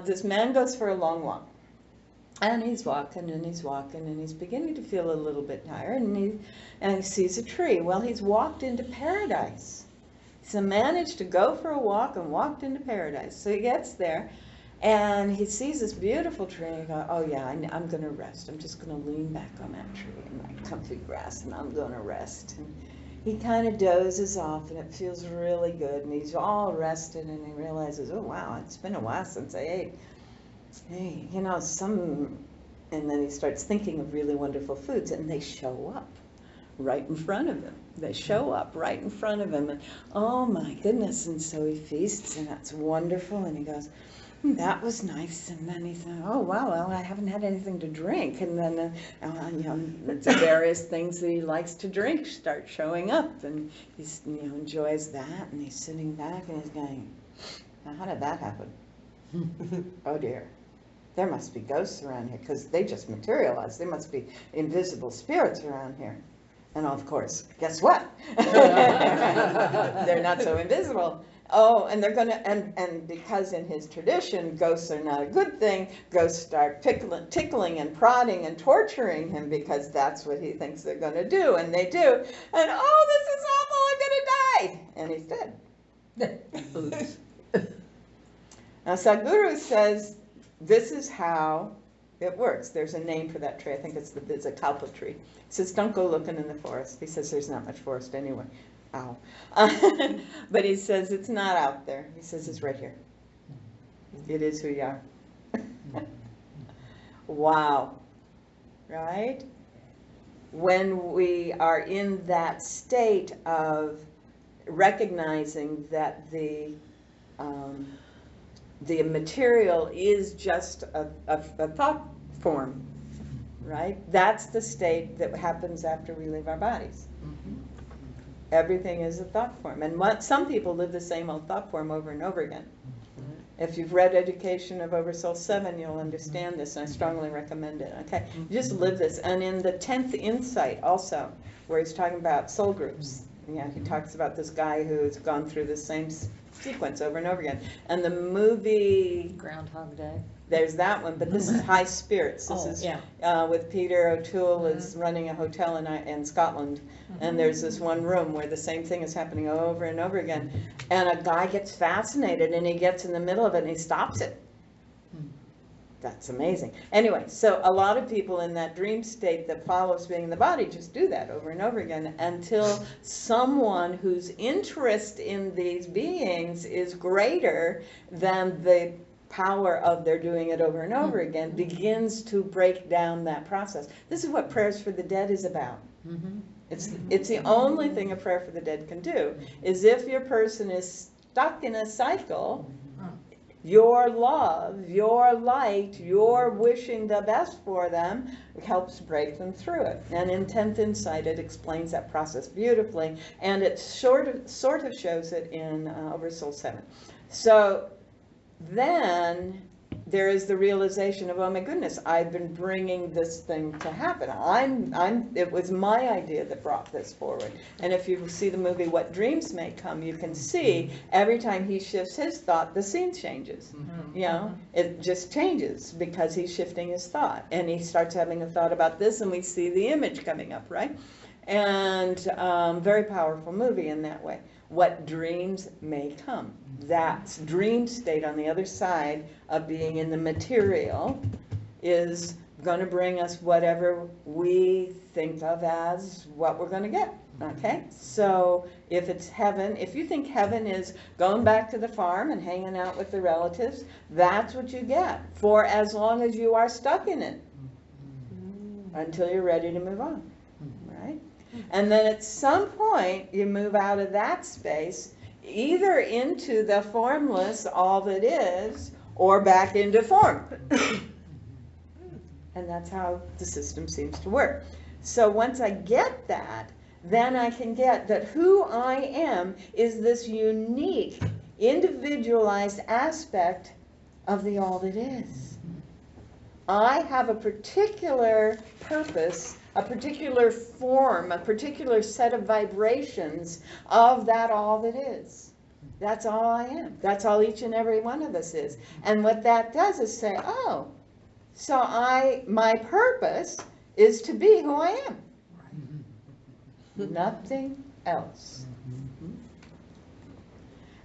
This man goes for a long walk. And he's walking and he's walking and he's beginning to feel a little bit tired, and he sees a tree. Well, he's walked into paradise. He's managed to go for a walk and walked into paradise. So he gets there and he sees this beautiful tree and he goes, oh yeah, I'm going to rest. I'm just going to lean back on that tree in my comfy grass and I'm going to rest. And he kind of dozes off and it feels really good and he's all rested and he realizes, oh wow, it's been a while since I ate. Hey, you know, and then he starts thinking of really wonderful foods, and they show up right in front of him. They show up right in front of him, and oh my goodness, and so he feasts, and that's wonderful, and he goes, That was nice. And then he thought, oh, wow, well, I haven't had anything to drink. And then, the various things that he likes to drink start showing up. And he's, enjoys that. And he's sitting back and he's going, now, how did that happen? Oh, dear. There must be ghosts around here because they just materialized. There must be invisible spirits around here. And of course, guess what? They're not so invisible. Oh, and they're gonna, and because in his tradition, ghosts are not a good thing, ghosts start tickling and prodding and torturing him because that's what he thinks they're gonna do, and they do. And oh, this is awful, I'm gonna die! And he's dead. Oops. Now Sadhguru says this is how it works. There's a name for that tree. I think it's a kalpa tree. He says, don't go looking in the forest. He says there's not much forest anyway. Ow. But he says it's not out there. He says it's right here. It is who you are. Wow. Right? When we are in that state of recognizing that the material is just a thought form, right? That's the state that happens after we leave our bodies. Everything is a thought form. And some people live the same old thought form over and over again. If you've read Education of Oversoul 7, you'll understand this, and I strongly recommend it. Okay, you just live this. And in the 10th Insight also, where he's talking about soul groups, he talks about this guy who's gone through the same sequence over and over again. And the movie Groundhog Day. There's that one, but this is High Spirits. This is with Peter O'Toole is running a hotel in Scotland, and there's this one room where the same thing is happening over and over again, and a guy gets fascinated and he gets in the middle of it and he stops it. That's amazing. Anyway, so a lot of people in that dream state that follows being in the body just do that over and over again until someone whose interest in these beings is greater than the power of their doing it over and over again begins to break down that process. This is what prayers for the dead is about. It's the only thing a prayer for the dead can do, is if your person is stuck in a cycle, your love, your light, your wishing the best for them helps break them through it. And in 10th Insight, it explains that process beautifully, and it sort of shows it in Oversoul 7. So then there is the realization of, oh my goodness, I've been bringing this thing to happen. It was my idea that brought this forward. And if you see the movie What Dreams May Come, you can see every time he shifts his thought, the scene changes. It just changes because he's shifting his thought. And he starts having a thought about this, and we see the image coming up, right? And very powerful movie in that way. What Dreams May Come. That dream state on the other side of being in the material is going to bring us whatever we think of as what we're going to get. Okay? So if it's heaven, if you think heaven is going back to the farm and hanging out with the relatives, that's what you get for as long as you are stuck in it until you're ready to move on. Right? And then at some point you move out of that space either into the formless, all that is, or back into form. And that's how the system seems to work. So once I get that, then I can get that who I am is this unique, individualized aspect of the all that is. I have a particular purpose, a particular form, a particular set of vibrations of that all that is. That's all I am. That's all each and every one of us is. And what that does is say, oh, so my purpose is to be who I am. Nothing else.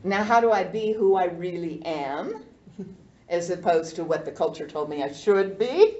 Now, how do I be who I really am? As opposed to what the culture told me I should be.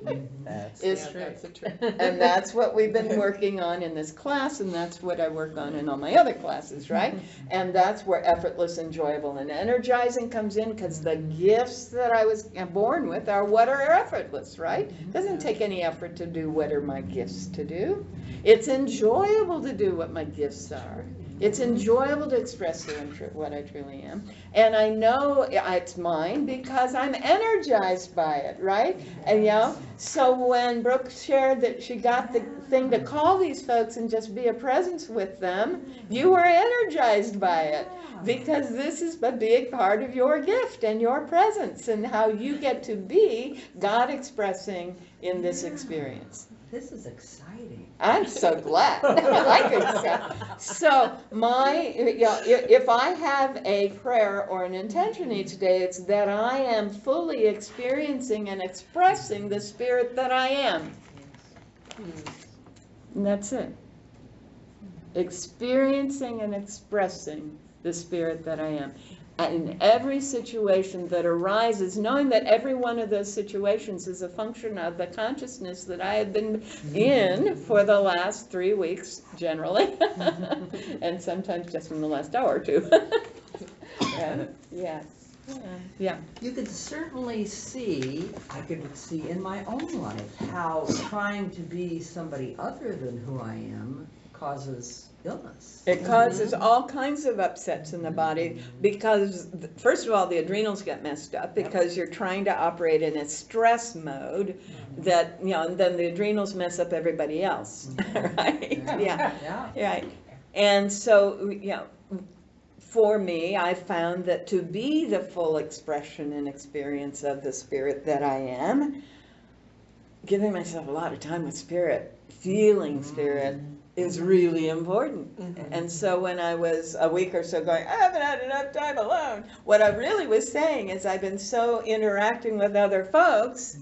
That's the truth. And that's what we've been working on in this class, and that's what I work on in all my other classes, right? And that's where effortless, enjoyable, and energizing comes in, because the gifts that I was born with are what are effortless, right? It doesn't take any effort to do what are my gifts to do. It's enjoyable to do what my gifts are. It's enjoyable to express what I truly am. And I know it's mine because I'm energized by it, right? And so when Brooke shared that she got the thing to call these folks and just be a presence with them, you were energized by it. Because this is a big part of your gift and your presence and how you get to be God expressing in this experience. This is exciting. I'm so glad. I could say. So if I have a prayer or an intention each day, it's that I am fully experiencing and expressing the spirit that I am. And that's it. Experiencing and expressing the spirit that I am. In every situation that arises, knowing that every one of those situations is a function of the consciousness that I have been in for the last 3 weeks, generally, and sometimes just in the last hour or two. Yeah. You could certainly see, I could see in my own life, how trying to be somebody other than who I am causes illness. It causes all kinds of upsets in the body because, first of all, the adrenals get messed up because you're trying to operate in a stress mode that, and then the adrenals mess up everybody else, right? Yeah. Right. And so, for me, I found that to be the full expression and experience of the spirit that I am, giving myself a lot of time with spirit, feeling spirit, is really important. And so when I was a week or so going, I haven't had enough time alone, what I really was saying is I've been so interacting with other folks,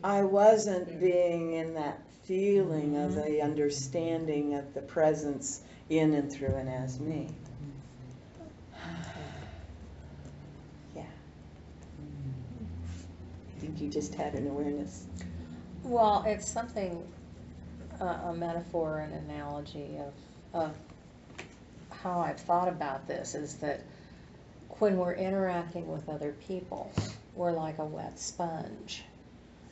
I wasn't being in that feeling of the understanding of the presence in and through and as me. Yeah. I think you just had an awareness. Well, it's something, a metaphor, an analogy of how I've thought about this is that when we're interacting with other people, we're like a wet sponge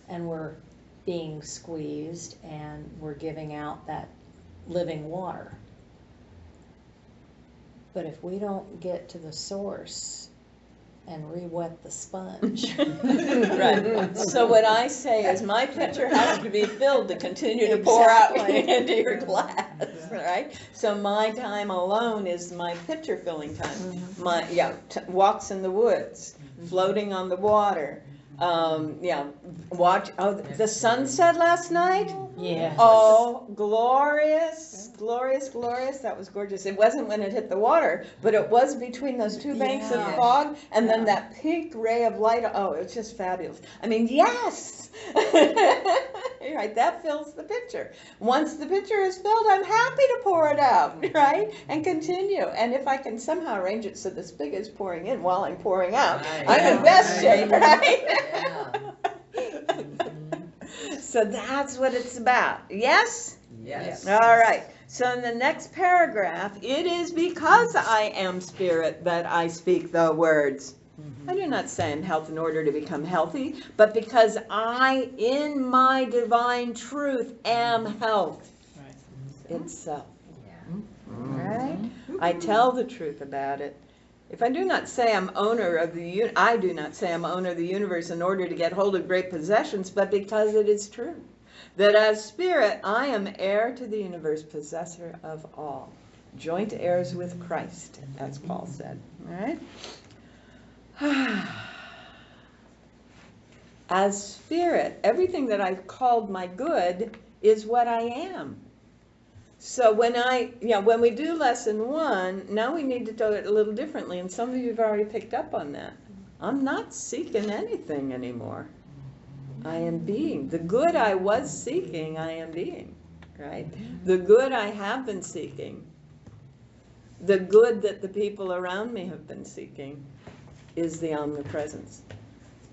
and we're being squeezed and we're giving out that living water. But if we don't get to the source and re-wet the sponge. Right. So what I say is my pitcher has to be filled to continue to pour out into your glass, right? So my time alone is my pitcher filling time. My walks in the woods, floating on the water. Watch the sunset last night. Yeah. Oh, glorious, glorious, glorious. That was gorgeous. It wasn't when it hit the water, but it was between those two banks of fog and then that pink ray of light. Oh, it's just fabulous. I mean, yes. Right, that fills the pitcher. Once the pitcher is filled, I'm happy to pour it out, right? And continue. And if I can somehow arrange it so the spigot is pouring in while I'm pouring out, I'm in best shape, right? So that's what it's about. Yes? Yes. All right. So in the next paragraph, it is because I am spirit that I speak the words. I do not say I'm health in order to become healthy, but because I, in my divine truth, am health itself. All right? I tell the truth about it. If I do not say I'm owner of the I do not say I'm owner of the universe in order to get hold of great possessions, but because it is true that as spirit I am heir to the universe, possessor of all, joint heirs with Christ, as Paul said. All right. As spirit, everything that I've called my good is what I am. So when when we do lesson 1, now we need to do it a little differently, and some of you have already picked up on that. I'm not seeking anything anymore. I am being. The good I was seeking, I am being, right? The good I have been seeking, the good that the people around me have been seeking, is the omnipresence,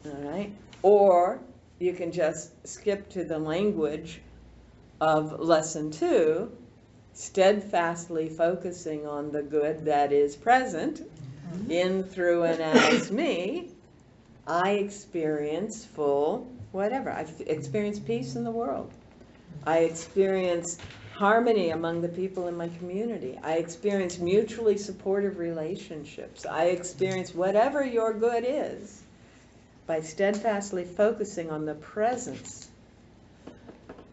all right? Or you can just skip to the language of lesson 2, steadfastly focusing on the good that is present in, through, and as me. I experience full whatever. I experience peace in the world. I experience harmony among the people in my community. I experience mutually supportive relationships. I experience whatever your good is by steadfastly focusing on the presence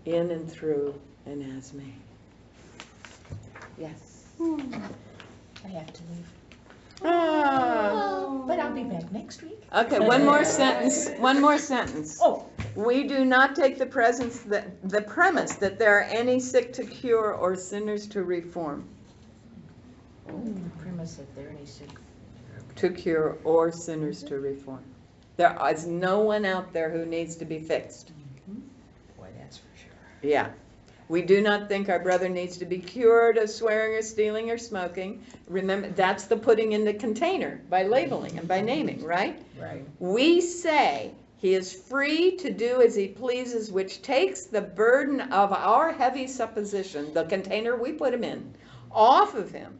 in and through and as me. Yes. I have to leave. Ah. But I'll be back next week. Okay, one more sentence. One more sentence. Oh, We do not take the premise that there are any sick to cure or sinners to reform. the premise that there any sick. To cure or sinners to reform. There is no one out there who needs to be fixed. Boy, that's for sure. Yeah. We do not think our brother needs to be cured of swearing or stealing or smoking. Remember, that's the putting in the container by labeling and by naming, right? Right. We say he is free to do as he pleases, which takes the burden of our heavy supposition, the container we put him in, off of him.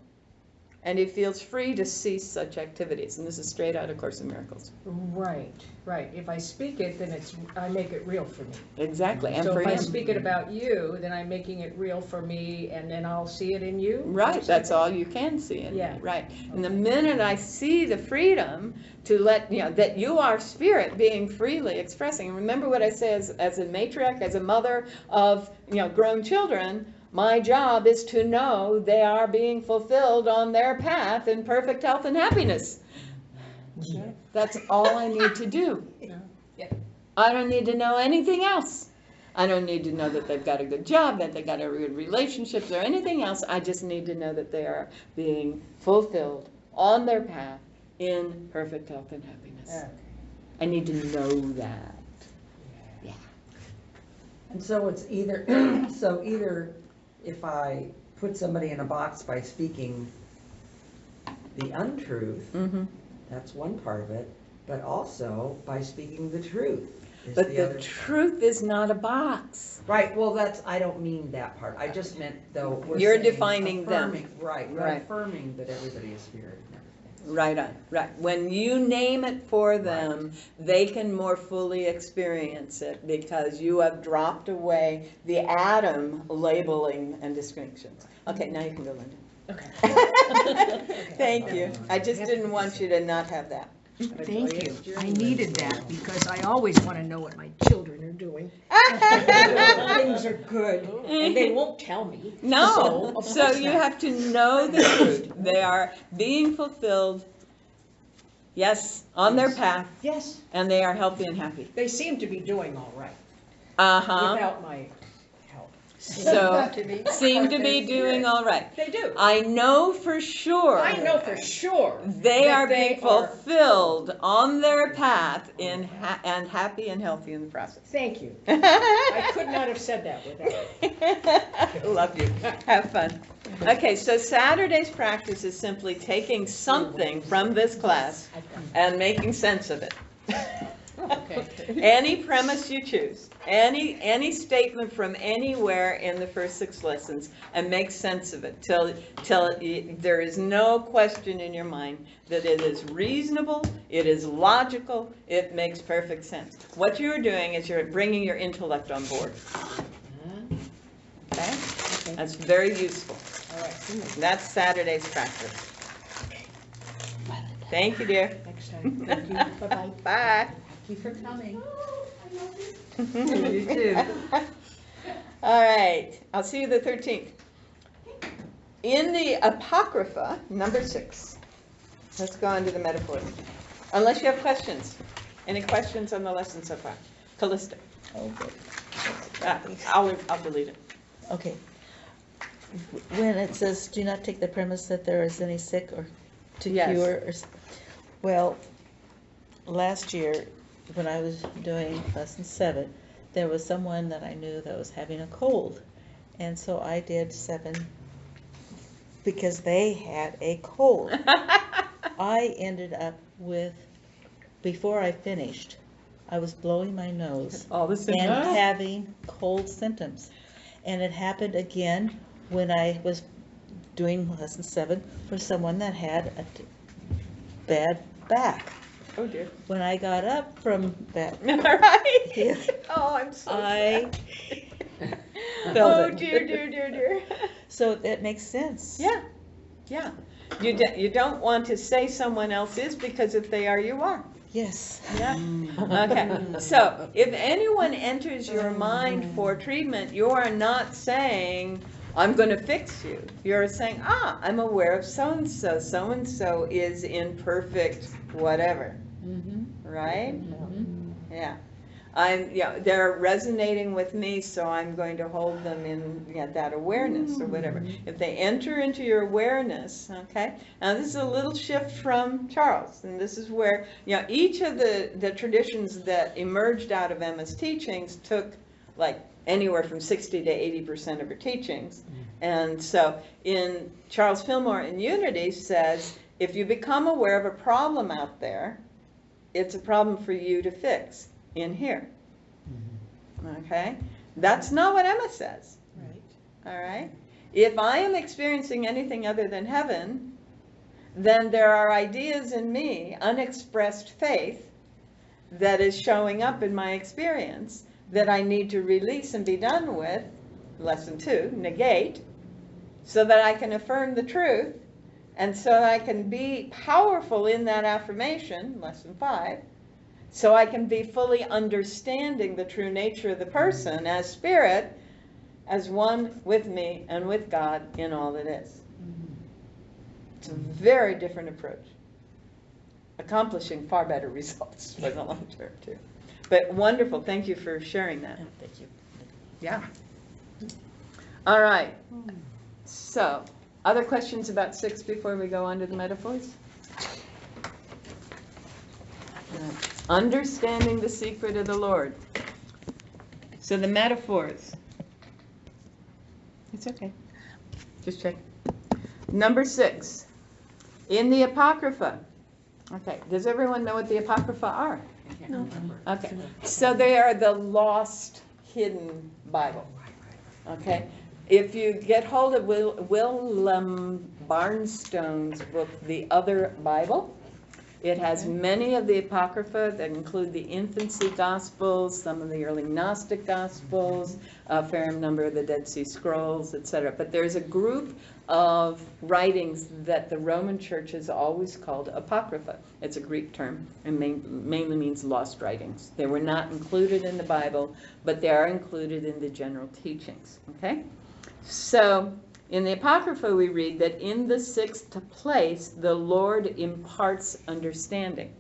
And he feels free to cease such activities. And this is straight out of Course in Miracles. Right, right. If I speak it, then I make it real for me. Exactly. And So for if I him. speak it about you, then I'm making it real for me, and then I'll see it in you? Right, that's all you can see in Yeah. me, right. And the minute I see the freedom to let, that you are spirit being freely expressing, and remember what I say as a matriarch, as a mother of, grown children, my job is to know they are being fulfilled on their path in perfect health and happiness. Yeah. That's all I need to do. Yeah. I don't need to know anything else. I don't need to know that they've got a good job, that they've got a good relationships or anything else. I just need to know that they are being fulfilled on their path in perfect health and happiness. Okay. I need to know that. Yeah. And so it's either, if I put somebody in a box by speaking the untruth, Mm-hmm. that's one part of it, but also by speaking the truth is But the the other. truth is not a box. Right, well, I don't mean that part. I just meant, though, we're You're saying defining them. affirming- Right, we're Right. affirming that everybody is spirit and everything. Right on, right. When you name it for them, they can more fully experience it because you have dropped away the atom labeling and distinctions. Okay, now you can go, Linda. Okay. Thank you. I just didn't want you to not have that. Thank you. I needed that because I always want to know what my children are doing. Things are good, and they won't tell me. No, of so course you not. have to know the truth. They are being fulfilled, yes, on their path, Yes, and they are healthy and happy. they seem to be doing all right Uh-huh. without my help. So, seem to be doing all right. They do. I know for sure. I know for sure. They that are being they are- fulfilled on their path and happy and healthy in the process. Thank you. I could not have said that without. Love you. Have fun. Okay, so Saturday's practice is simply taking something from this class and making sense of it. Okay. Any premise you choose, any statement from anywhere in the first 6 lessons, and make sense of it till there is no question in your mind that it is reasonable, it is logical, it makes perfect sense. What you're doing is you're bringing your intellect on board. Okay? That's very useful. All right, That's Saturday's practice. Thank you, dear. next time. Thank you. Bye-bye. Bye. Thank you for coming. You too. All right, I'll see you the 13th. In the Apocrypha, number 6, let's go on to the metaphors. Unless you have questions. Any questions on the lesson so far? Callista. Oh, good. I'll delete it. Okay. When it says, do not take the premise that there is any sick or to Yes. cure, well, last year, when I was doing lesson 7, there was someone that I knew that was having a cold. And so I did 7 because they had a cold. I ended up with, before I finished, I was blowing my nose All the and symptoms. having cold symptoms. And it happened again when I was doing lesson 7 for someone that had a bad back. Oh dear. When I got up from that, All right. Yeah. Oh, I'm so sad. Spelled Oh, it. dear, dear, dear, dear. So that makes sense. Yeah, yeah. You don't want to say someone else is, because if they are, you are. Yes. Yeah. Okay. So if anyone enters your mind for treatment, you are not saying, I'm going to fix you. You're saying, I'm aware of so-and-so. So-and-so is in perfect whatever. Right? Yeah. They're resonating with me, so I'm going to hold them in that awareness or whatever. If they enter into your awareness, okay? Now this is a little shift from Charles, and this is where, each of the traditions that emerged out of Emma's teachings took like anywhere from 60 to 80% of her teachings. And so in Charles Fillmore in Unity says, if you become aware of a problem out there, it's a problem for you to fix in here. Okay? That's not what Emma says. Right. All right? If I am experiencing anything other than heaven, then there are ideas in me, unexpressed faith, that is showing up in my experience that I need to release and be done with, lesson 2, negate, so that I can affirm the truth, and so I can be powerful in that affirmation, lesson 5, so I can be fully understanding the true nature of the person as spirit, as one with me and with God in all that is. It's a very different approach, accomplishing far better results for the long term too. But wonderful, thank you for sharing that. Thank you. Yeah. All right. So, other questions about 6 before we go on to the metaphors? Understanding the secret of the Lord. So the metaphors. It's okay. Just check. Number 6. In the Apocrypha. Okay, does everyone know what the Apocrypha are? No. Okay, so they are the lost, hidden Bible. Okay, if you get hold of Willem Barnstone's book, The Other Bible, it has many of the Apocrypha that include the infancy Gospels, some of the early Gnostic Gospels, a fair number of the Dead Sea Scrolls, etc. But there's a group of writings that the Roman Church has always called Apocrypha. It's a Greek term and mainly means lost writings. They were not included in the Bible, but they are included in the general teachings. Okay? So, in the Apocrypha, we read that in the 6th place, the Lord imparts understanding.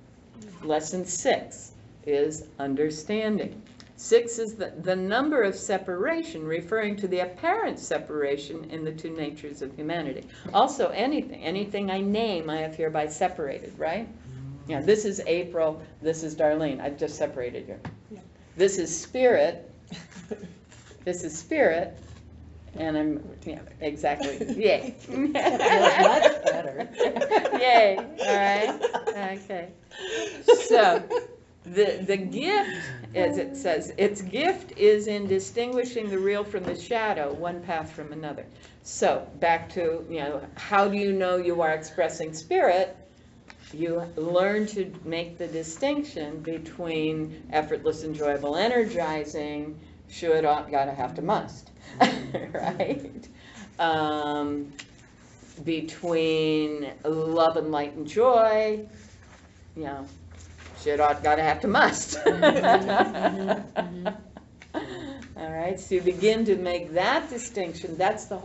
Lesson 6 is understanding. 6 is the number of separation, referring to the apparent separation in the two natures of humanity. Also, anything I name, I have hereby separated, right? Yeah, this is April, this is Darlene. I've just separated you. Yeah. This is spirit. This is spirit. And I'm, exactly, yay. Much better. Yay, all right, okay. So, the gift, as it says, its gift is in distinguishing the real from the shadow, one path from another. So, back to, how do you know you are expressing spirit? You learn to make the distinction between effortless, enjoyable, energizing, should, ought, gotta, have to, must. Right? Between love and light and joy, should, ought, gotta, have to, must. All right, so you begin to make that distinction. That's the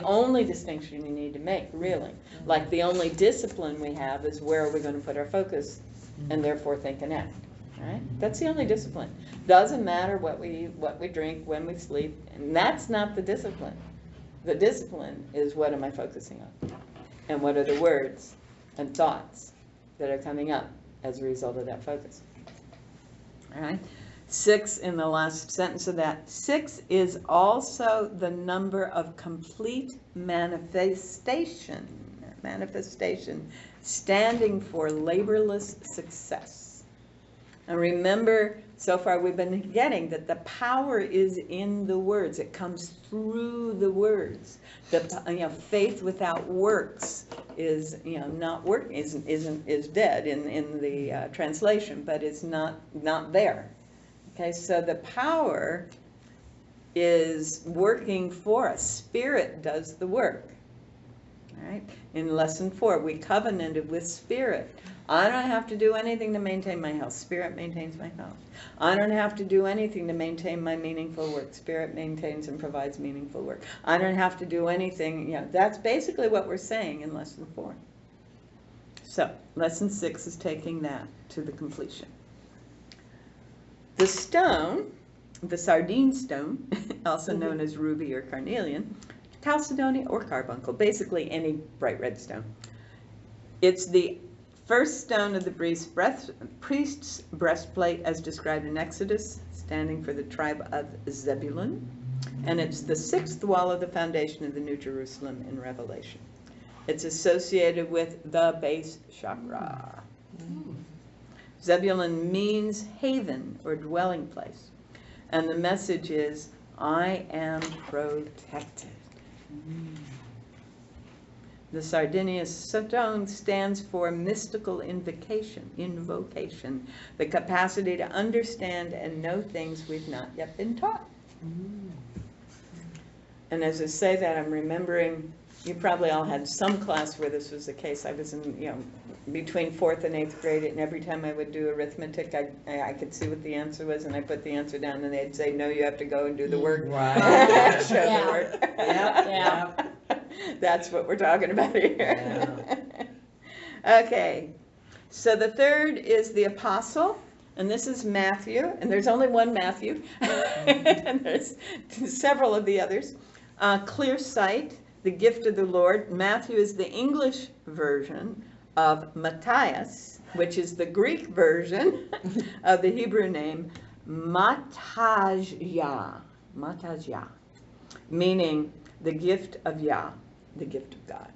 only distinction you need to make, really. Like the only discipline we have is where are we going to put our focus and therefore think and act. Right? That's the only discipline. Doesn't matter what we drink, when we sleep, and that's not the discipline. The discipline is what am I focusing on? And what are the words and thoughts that are coming up as a result of that focus? All right? 6 in the last sentence of that. 6 is also the number of complete manifestation, standing for laborless success. And remember, so far we've been getting that the power is in the words. It comes through the words. The faith without works is not working, is dead in the translation, but it's not there. Okay, so the power is working for us. Spirit does the work. All right. In lesson 4, we covenanted with Spirit. I don't have to do anything to maintain my health. Spirit maintains my health. I don't have to do anything to maintain my meaningful work. Spirit maintains and provides meaningful work. I don't have to do anything. You know, that's basically what we're saying in lesson 4. So, lesson 6 is taking that to the completion. The stone, the sardine stone, also known as ruby or carnelian, chalcedony or carbuncle, basically any bright red stone. It's the first stone of the priest's breastplate as described in Exodus, standing for the tribe of Zebulun. And it's the 6th wall of the foundation of the New Jerusalem in Revelation. It's associated with the base chakra. Zebulun means haven or dwelling place. And the message is, I am protected. The sardinious stone stands for mystical invocation, the capacity to understand and know things we've not yet been taught. And as I say that, I'm remembering, you probably all had some class where this was the case. I was in, between 4th and 8th grade, and every time I would do arithmetic, I could see what the answer was, and I put the answer down, and they'd say, no, you have to go and do the work. Right. Show the work. Yeah. That's what we're talking about here. Okay, so the 3rd is the apostle, and this is Matthew, and there's only one Matthew, and there's several of the others. Clear sight, the gift of the Lord. Matthew is the English version of Matthias, which is the Greek version of the Hebrew name Mattajah, meaning the gift of Yah, the gift of God.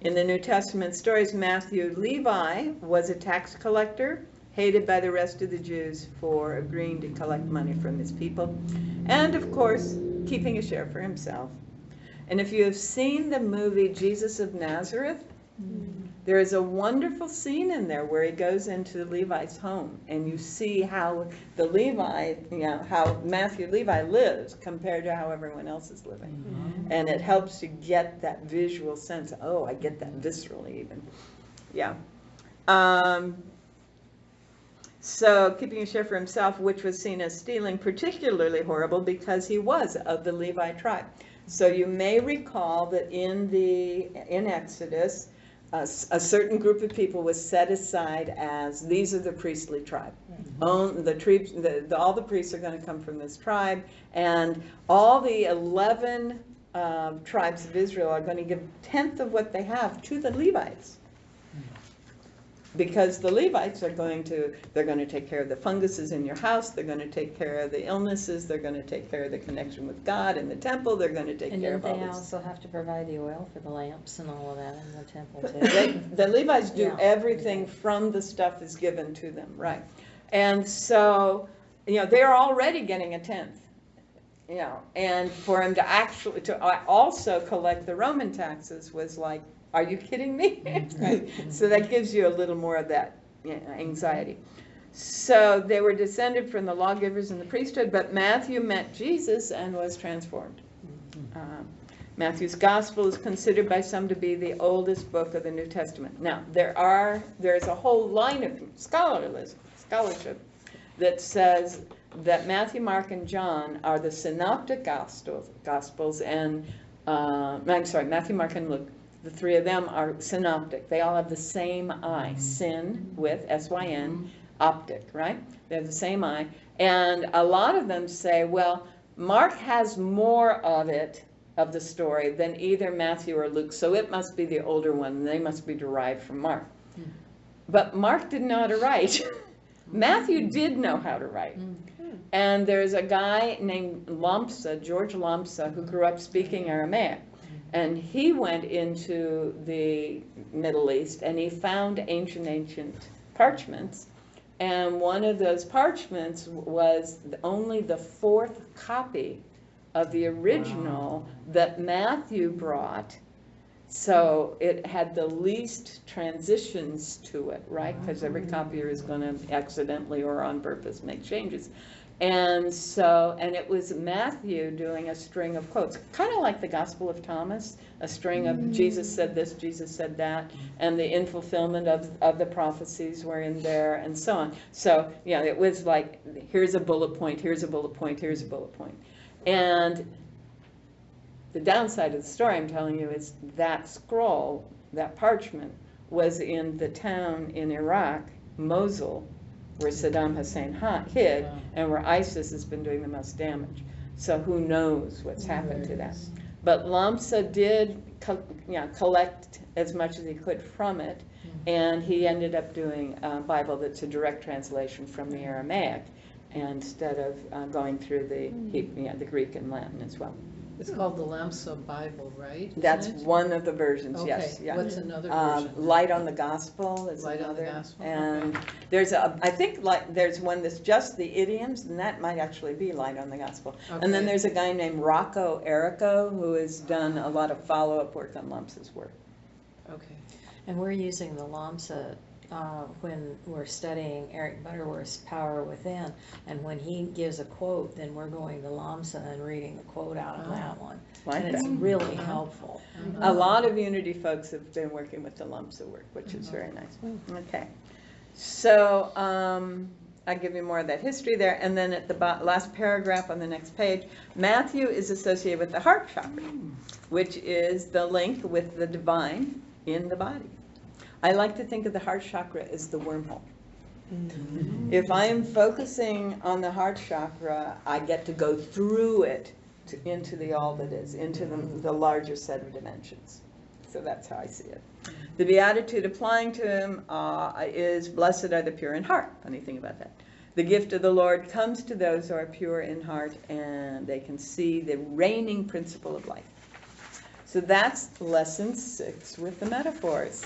In the New Testament stories, Matthew Levi was a tax collector, hated by the rest of the Jews for agreeing to collect money from his people, and of course, keeping a share for himself. And if you have seen the movie Jesus of Nazareth, there is a wonderful scene in there where he goes into Levi's home, and you see how the Levi, how Matthew Levi lives compared to how everyone else is living. And it helps to get that visual sense. Oh, I get that viscerally even. Yeah. So keeping a share for himself, which was seen as stealing, particularly horrible because he was of the Levi tribe. So you may recall that in Exodus, a certain group of people was set aside as, these are the priestly tribe. All the priests are going to come from this tribe, and all the 11 tribes of Israel are going to give 1/10 of what they have to the Levites. Because the Levites are going to take care of the funguses in your house, they're going to take care of the illnesses, they're going to take care of the connection with God in the temple, they're going to take care of all this. And they also have to provide the oil for the lamps and all of that in the temple too. The Levites do Yeah. everything from the stuff that's given to them, right? And so, they're already getting 1/10. And for him to also collect the Roman taxes was like, are you kidding me? So that gives you a little more of that anxiety. So they were descended from the lawgivers and the priesthood, but Matthew met Jesus and was transformed. Matthew's gospel is considered by some to be the oldest book of the New Testament. Now, there's a whole line of scholarship that says that Matthew, Mark, and John are the synoptic gospels, and Matthew, Mark, and Luke. The 3 of them are synoptic. They all have the same eye, sin with S-Y-N, optic, right? They have the same eye. And a lot of them say, well, Mark has more of the story, than either Matthew or Luke, so it must be the older one, and they must be derived from Mark. But Mark didn't know how to write. Matthew did know how to write. And there's a guy named George Lampsa, who grew up speaking Aramaic. And he went into the Middle East and he found ancient parchments. And one of those parchments was only the 4th copy of the original that Matthew brought. So it had the least transitions to it, right? Because every copier is going to accidentally or on purpose make changes. And so, and it was Matthew doing a string of quotes, kind of like the Gospel of Thomas, a string of Jesus said this, Jesus said that, and the in fulfillment of the prophecies were in there, and so on. So, yeah, it was like, here's a bullet point, here's a bullet point, here's a bullet point. And the downside of the story I'm telling you is that scroll, that parchment, was in the town in Iraq, Mosul, where Saddam Hussein hid, and where ISIS has been doing the most damage. So who knows what's happened to that. But Lamsa did collect as much as he could from it, and he ended up doing a Bible that's a direct translation from the Aramaic, instead of going through the Greek and Latin as well. It's called the Lamsa Bible, right? Isn't That's it? one of the versions, yes. Okay, Yeah. what's another version? Light on the Gospel is Light on the another. Gospel, And okay. there's I think there's one that's just the idioms, and that might actually be Light on the Gospel. And then Okay. there's a guy named Rocco Errico who has done a lot of follow-up work on Lamsa's work. Okay. And we're using the Lamsa when we're studying Eric Butterworth's Power Within. And when he gives a quote, then we're going to Lamsa and reading the quote out of that one. Like And it's that. really helpful. A lot of Unity folks have been working with the Lamsa work, which is very nice. Okay. So I give you more of that history there. And then at the last paragraph on the next page, Matthew is associated with the heart chakra, which is the link with the divine in the body. I like to think of the heart chakra as the wormhole. If I am focusing on the heart chakra, I get to go through it into the all that is, into the larger set of dimensions. So that's how I see it. The beatitude applying to him is, blessed are the pure in heart. Funny thing about that. The gift of the Lord comes to those who are pure in heart, and they can see the reigning principle of life. So that's lesson 6 with the metaphors.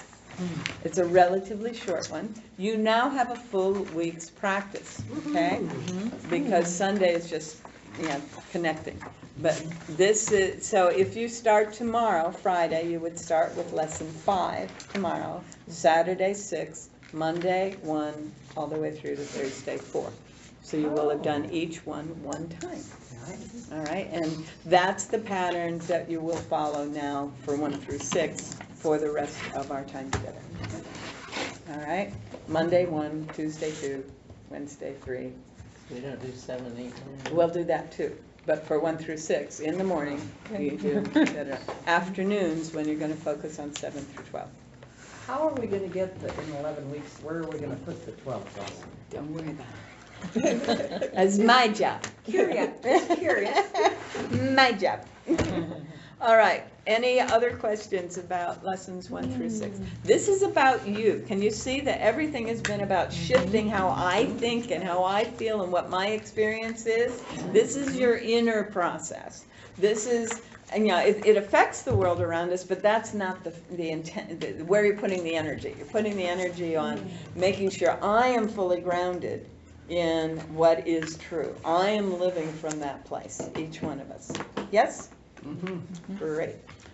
It's a relatively short one. You now have a full week's practice, okay? Because Sunday is just, connecting. But this is, so if you start tomorrow, Friday, you would start with lesson 5 tomorrow, Saturday 6, Monday 1, all the way through to Thursday 4. So you will have done each one time. All right, and that's the pattern that you will follow now for 1 through 6 for the rest of our time together. All right, Monday 1, Tuesday 2, Wednesday 3. We don't do 7, 8, 9. We'll do that too, but for 1 through 6 in the morning, you do afternoons when you're going to focus on 7 through 12. How are we gonna get in 11 weeks, where are we gonna put the 12th lesson? Don't worry about it. That's my job. Curious, just curious. My job. All right, any other questions about lessons 1 through 6? This is about you. Can you see that everything has been about shifting how I think and how I feel and what my experience is? This is your inner process. This is, and it affects the world around us, but that's not the intent, where you're putting the energy. You're putting the energy on making sure I am fully grounded in what is true. I am living from that place, each one of us. Yes? Great.